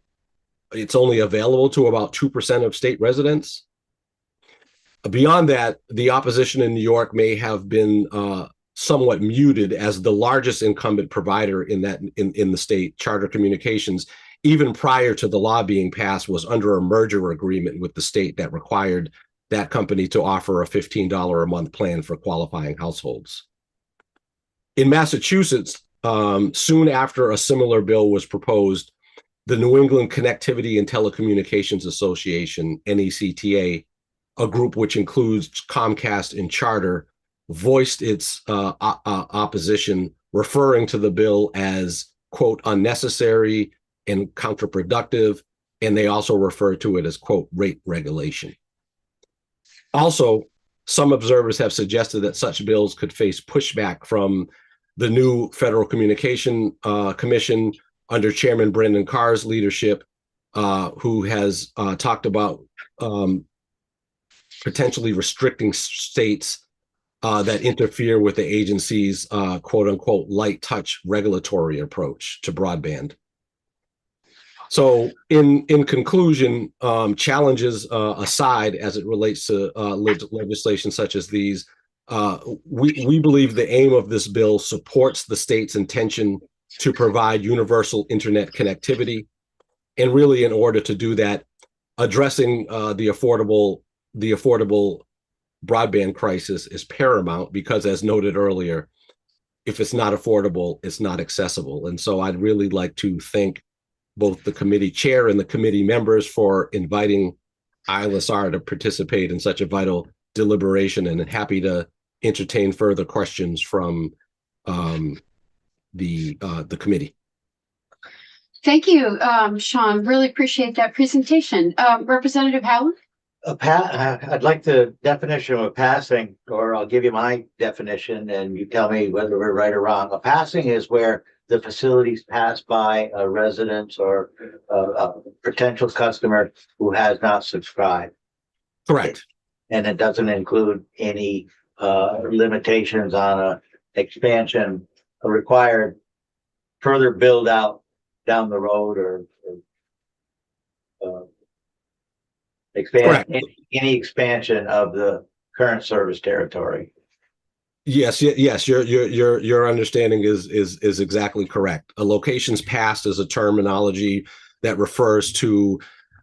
Speaker 9: it's only available to about 2% of state residents. Beyond that, the opposition in New York may have been somewhat muted, as the largest incumbent provider in the state, Charter Communications, even prior to the law being passed, was under a merger agreement with the state that required that company to offer a $15 a month plan for qualifying households. In Massachusetts, soon after a similar bill was proposed, the New England Connectivity and Telecommunications Association, NECTA, a group which includes Comcast and Charter, voiced its opposition, referring to the bill as, quote, unnecessary and counterproductive, and they also refer to it as, quote, rate regulation. Also, some observers have suggested that such bills could face pushback from the new Federal Communication Commission under Chairman Brendan Carr's leadership, who has talked about potentially restricting states that interfere with the agency's quote unquote light touch regulatory approach to broadband. So in conclusion, challenges aside, as it relates to legislation such as these, we believe the aim of this bill supports the state's intention to provide universal internet connectivity. And really, in order to do that, addressing the affordable broadband crisis is paramount, because, as noted earlier, if it's not affordable, it's not accessible. And so I'd really like to thank both the committee chair and the committee members for inviting ILSR to participate in such a vital deliberation, and happy to entertain further questions from the committee.
Speaker 3: Thank you, Sean. Really appreciate that presentation. Representative Howland?
Speaker 12: I'd like the definition of a passing, or I'll give you my definition and you tell me whether we're right or wrong. A passing is where the facilities pass by a resident or a potential customer who has not subscribed.
Speaker 9: Correct.
Speaker 12: And it doesn't include any limitations on a expansion, a required further build out down the road, or expand any expansion of the current service territory.
Speaker 9: Yes. Your understanding is exactly correct. A locations passed is a terminology that refers to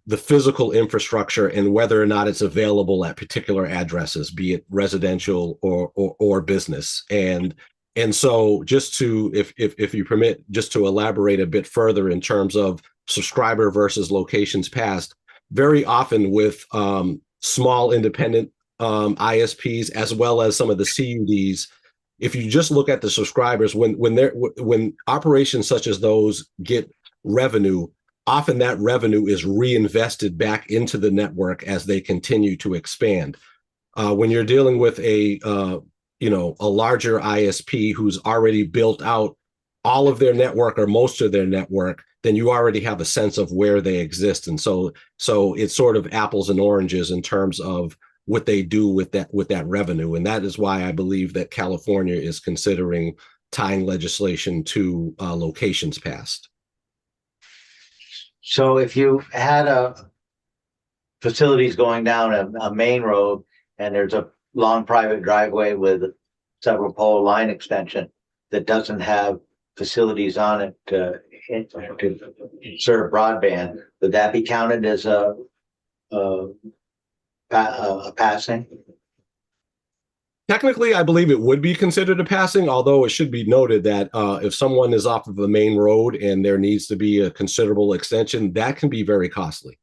Speaker 9: the physical infrastructure and whether or not it's available at particular addresses, be it residential or business. And And so just to, if you permit, just to elaborate a bit further in terms of subscriber versus locations passed, very often with small independent ISPs, as well as some of the CUDs, if you just look at the subscribers, when operations such as those get revenue, often that revenue is reinvested back into the network as they continue to expand. When you're dealing with a larger ISP who's already built out all of their network or most of their network, then you already have a sense of where they exist. And so it's sort of apples and oranges in terms of what they do with that revenue. And that is why I believe that California is considering tying legislation to locations passed.
Speaker 12: So if you had facilities going down a main road and there's a long private driveway with several pole line extension that doesn't have facilities on it to serve broadband, would that be counted as a passing?
Speaker 9: Technically, I believe it would be considered a passing, although it should be noted that if someone is off of the main road and there needs to be a considerable extension, that can be very costly.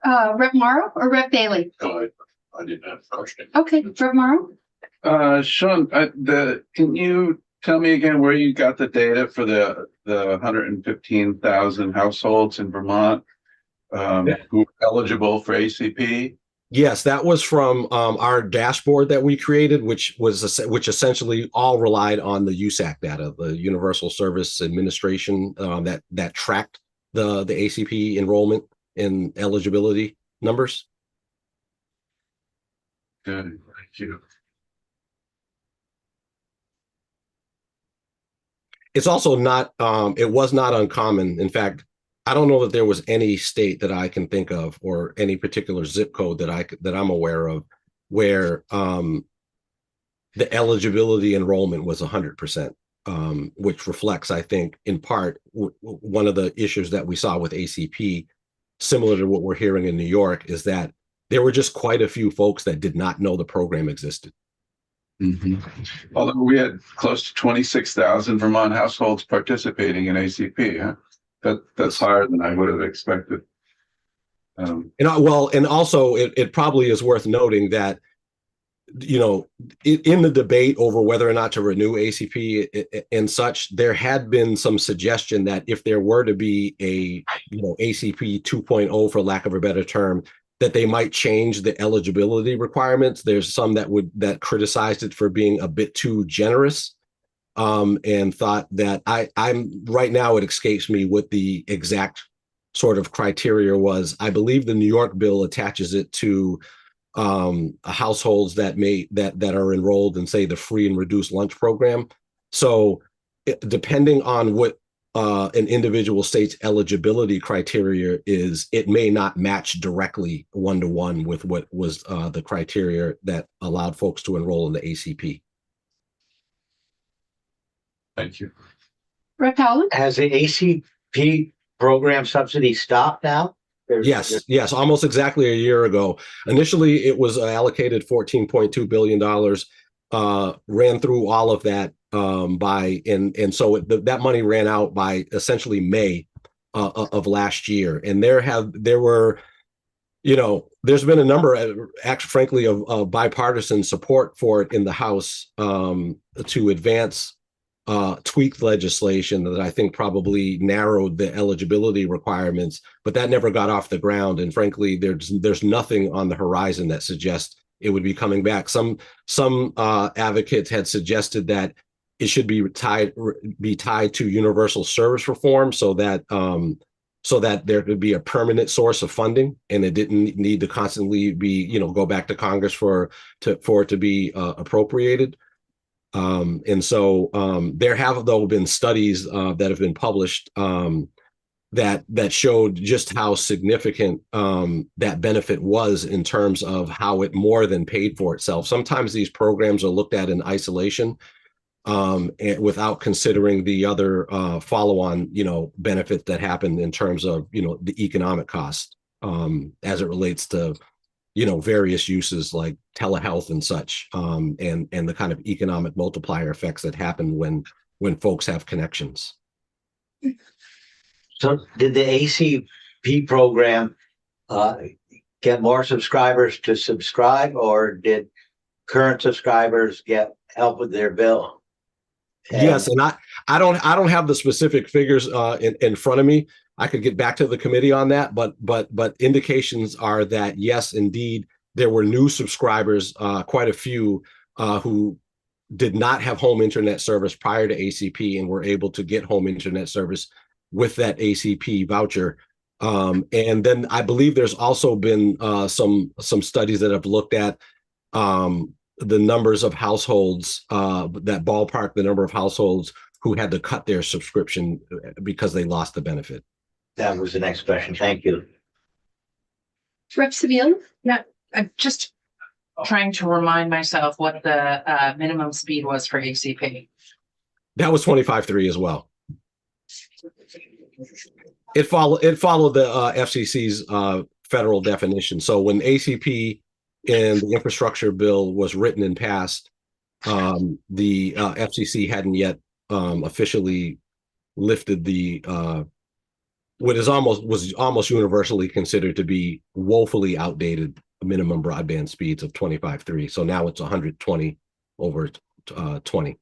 Speaker 3: Rep. Morrow or Rep. Bailey?
Speaker 4: I didn't have a question.
Speaker 3: Okay, Rep. Morrow?
Speaker 1: Sean, can you tell me again where you got the data for the 115,000 households in Vermont who are eligible for ACP?
Speaker 9: Yes, that was from our dashboard that we created, which essentially all relied on the USAC data, the Universal Service Administration, that tracked the ACP enrollment and eligibility numbers.
Speaker 1: Good, thank you.
Speaker 9: It's also not, it was not uncommon. In fact, I don't know that there was any state that I can think of or any particular zip code that I'm aware of where the eligibility enrollment was 100%, which reflects, I think, in part, one of the issues that we saw with ACP, similar to what we're hearing in New York, is that there were just quite a few folks that did not know the program existed.
Speaker 1: Mm-hmm. Although we had close to 26,000 Vermont households participating in ACP, huh? That's higher than I would have expected.
Speaker 9: And also it probably is worth noting that, in the debate over whether or not to renew ACP and such, there had been some suggestion that if there were to be a, ACP 2.0, for lack of a better term, that they might change the eligibility requirements. There's some that criticized it for being a bit too generous, and thought that I'm right now, it escapes me what the exact sort of criteria was. I believe the New York bill attaches it to households that are enrolled in, say, the free and reduced lunch program. So depending on what an individual state's eligibility criteria is, it may not match directly one-to-one with what was the criteria that allowed folks to enroll in the ACP.
Speaker 1: Thank you.
Speaker 3: Rep. Howland?
Speaker 12: Has the ACP program subsidy stopped now?
Speaker 9: Yes, almost exactly a year ago. Initially, it was allocated $14.2 billion, ran through all of that and so that money ran out by essentially May of last year. And there's been a number, actually, frankly, of bipartisan support for it in the House to advance tweaked legislation that I think probably narrowed the eligibility requirements, but that never got off the ground. And frankly, there's nothing on the horizon that suggests it would be coming back. Some advocates had suggested that it should be tied to universal service reform, so that there could be a permanent source of funding, and it didn't need to constantly be, go back to Congress for it to be appropriated. And so there have, though, been studies that have been published that showed just how significant that benefit was in terms of how it more than paid for itself. Sometimes these programs are looked at in isolation, and without considering the other follow-on, benefits that happen in terms of, the economic cost as it relates to various uses like telehealth and such, and the kind of economic multiplier effects that happen when folks have connections.
Speaker 12: So did the ACP program get more subscribers to subscribe, or did current subscribers get help with their bill?
Speaker 9: Yes, and I don't have the specific figures in front of me. I could get back to the committee on that, but indications are that yes, indeed, there were new subscribers, quite a few who did not have home internet service prior to ACP and were able to get home internet service with that ACP voucher. And then I believe there's also been some studies that have looked at the numbers of households, that ballpark the number of households who had to cut their subscription because they lost the benefit.
Speaker 12: That was the next question. Thank you.
Speaker 3: Rep. Sabine?
Speaker 13: Yeah, I'm just trying to remind myself what the minimum speed was for ACP.
Speaker 9: That was 25.3 as well. It followed the FCC's federal definition. So when ACP and the infrastructure bill was written and passed, the FCC hadn't yet officially lifted the what was almost universally considered to be woefully outdated minimum broadband speeds of 25.3. So now it's 120 over 20.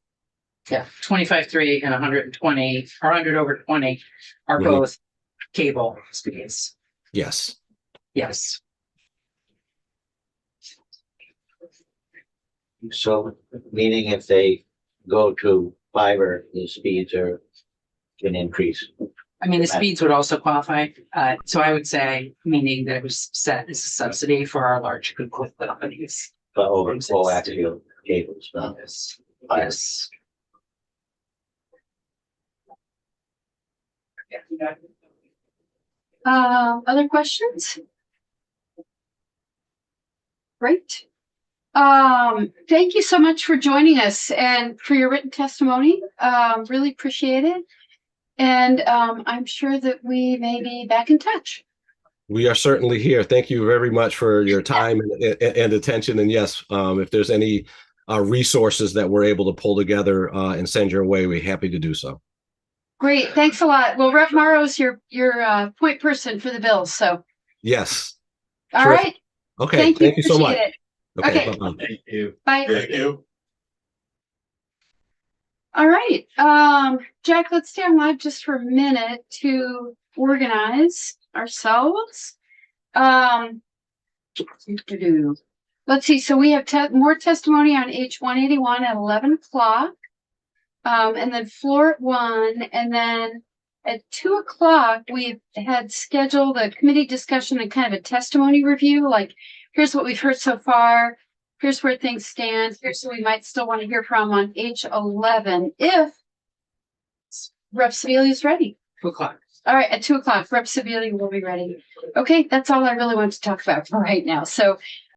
Speaker 13: Yeah, 25.3 and 120 or 100 over 20 are
Speaker 9: Mhm.
Speaker 13: both cable speeds.
Speaker 9: Yes.
Speaker 13: Yes.
Speaker 12: So meaning if they go to fiber, the speeds can increase.
Speaker 13: I mean, the speeds would also qualify. So I would say, meaning that it was set as a subsidy for our large companies.
Speaker 12: But over coaxial cables, not
Speaker 13: Yes.
Speaker 12: fiber.
Speaker 13: Yes.
Speaker 3: Other questions? Great. Thank you so much for joining us and for your written testimony. Really appreciate it. And I'm sure that we may be back in touch.
Speaker 9: We are certainly here. Thank you very much for your time and attention. And yes, if there's any resources that we're able to pull together and send your way, we're happy to do so.
Speaker 3: Great. Thanks a lot. Well, Rep. Morrow's your point person for the bills. So.
Speaker 9: Yes.
Speaker 3: All
Speaker 9: Terrific.
Speaker 3: right.
Speaker 9: Okay. Thank you so much.
Speaker 3: Appreciate it.
Speaker 9: Okay.
Speaker 3: Okay.
Speaker 9: Bye-bye.
Speaker 5: Thank you.
Speaker 3: Bye.
Speaker 4: Thank you.
Speaker 3: All right. Jack, let's stay on live just for a minute to organize ourselves. Let's see. So we have more testimony on H181 at 11 o'clock. And then floor at 1. And then at 2 o'clock, we've had scheduled a committee discussion and kind of a testimony review. Like, here's what we've heard so far. Here's where things stand. Here's who we might still want to hear from on H11 if Rep. Sebelius is ready.
Speaker 13: 2 o'clock.
Speaker 3: All right, at 2 o'clock, Rep. Sebelius will be ready. Okay, that's all I really want to talk about for right now. So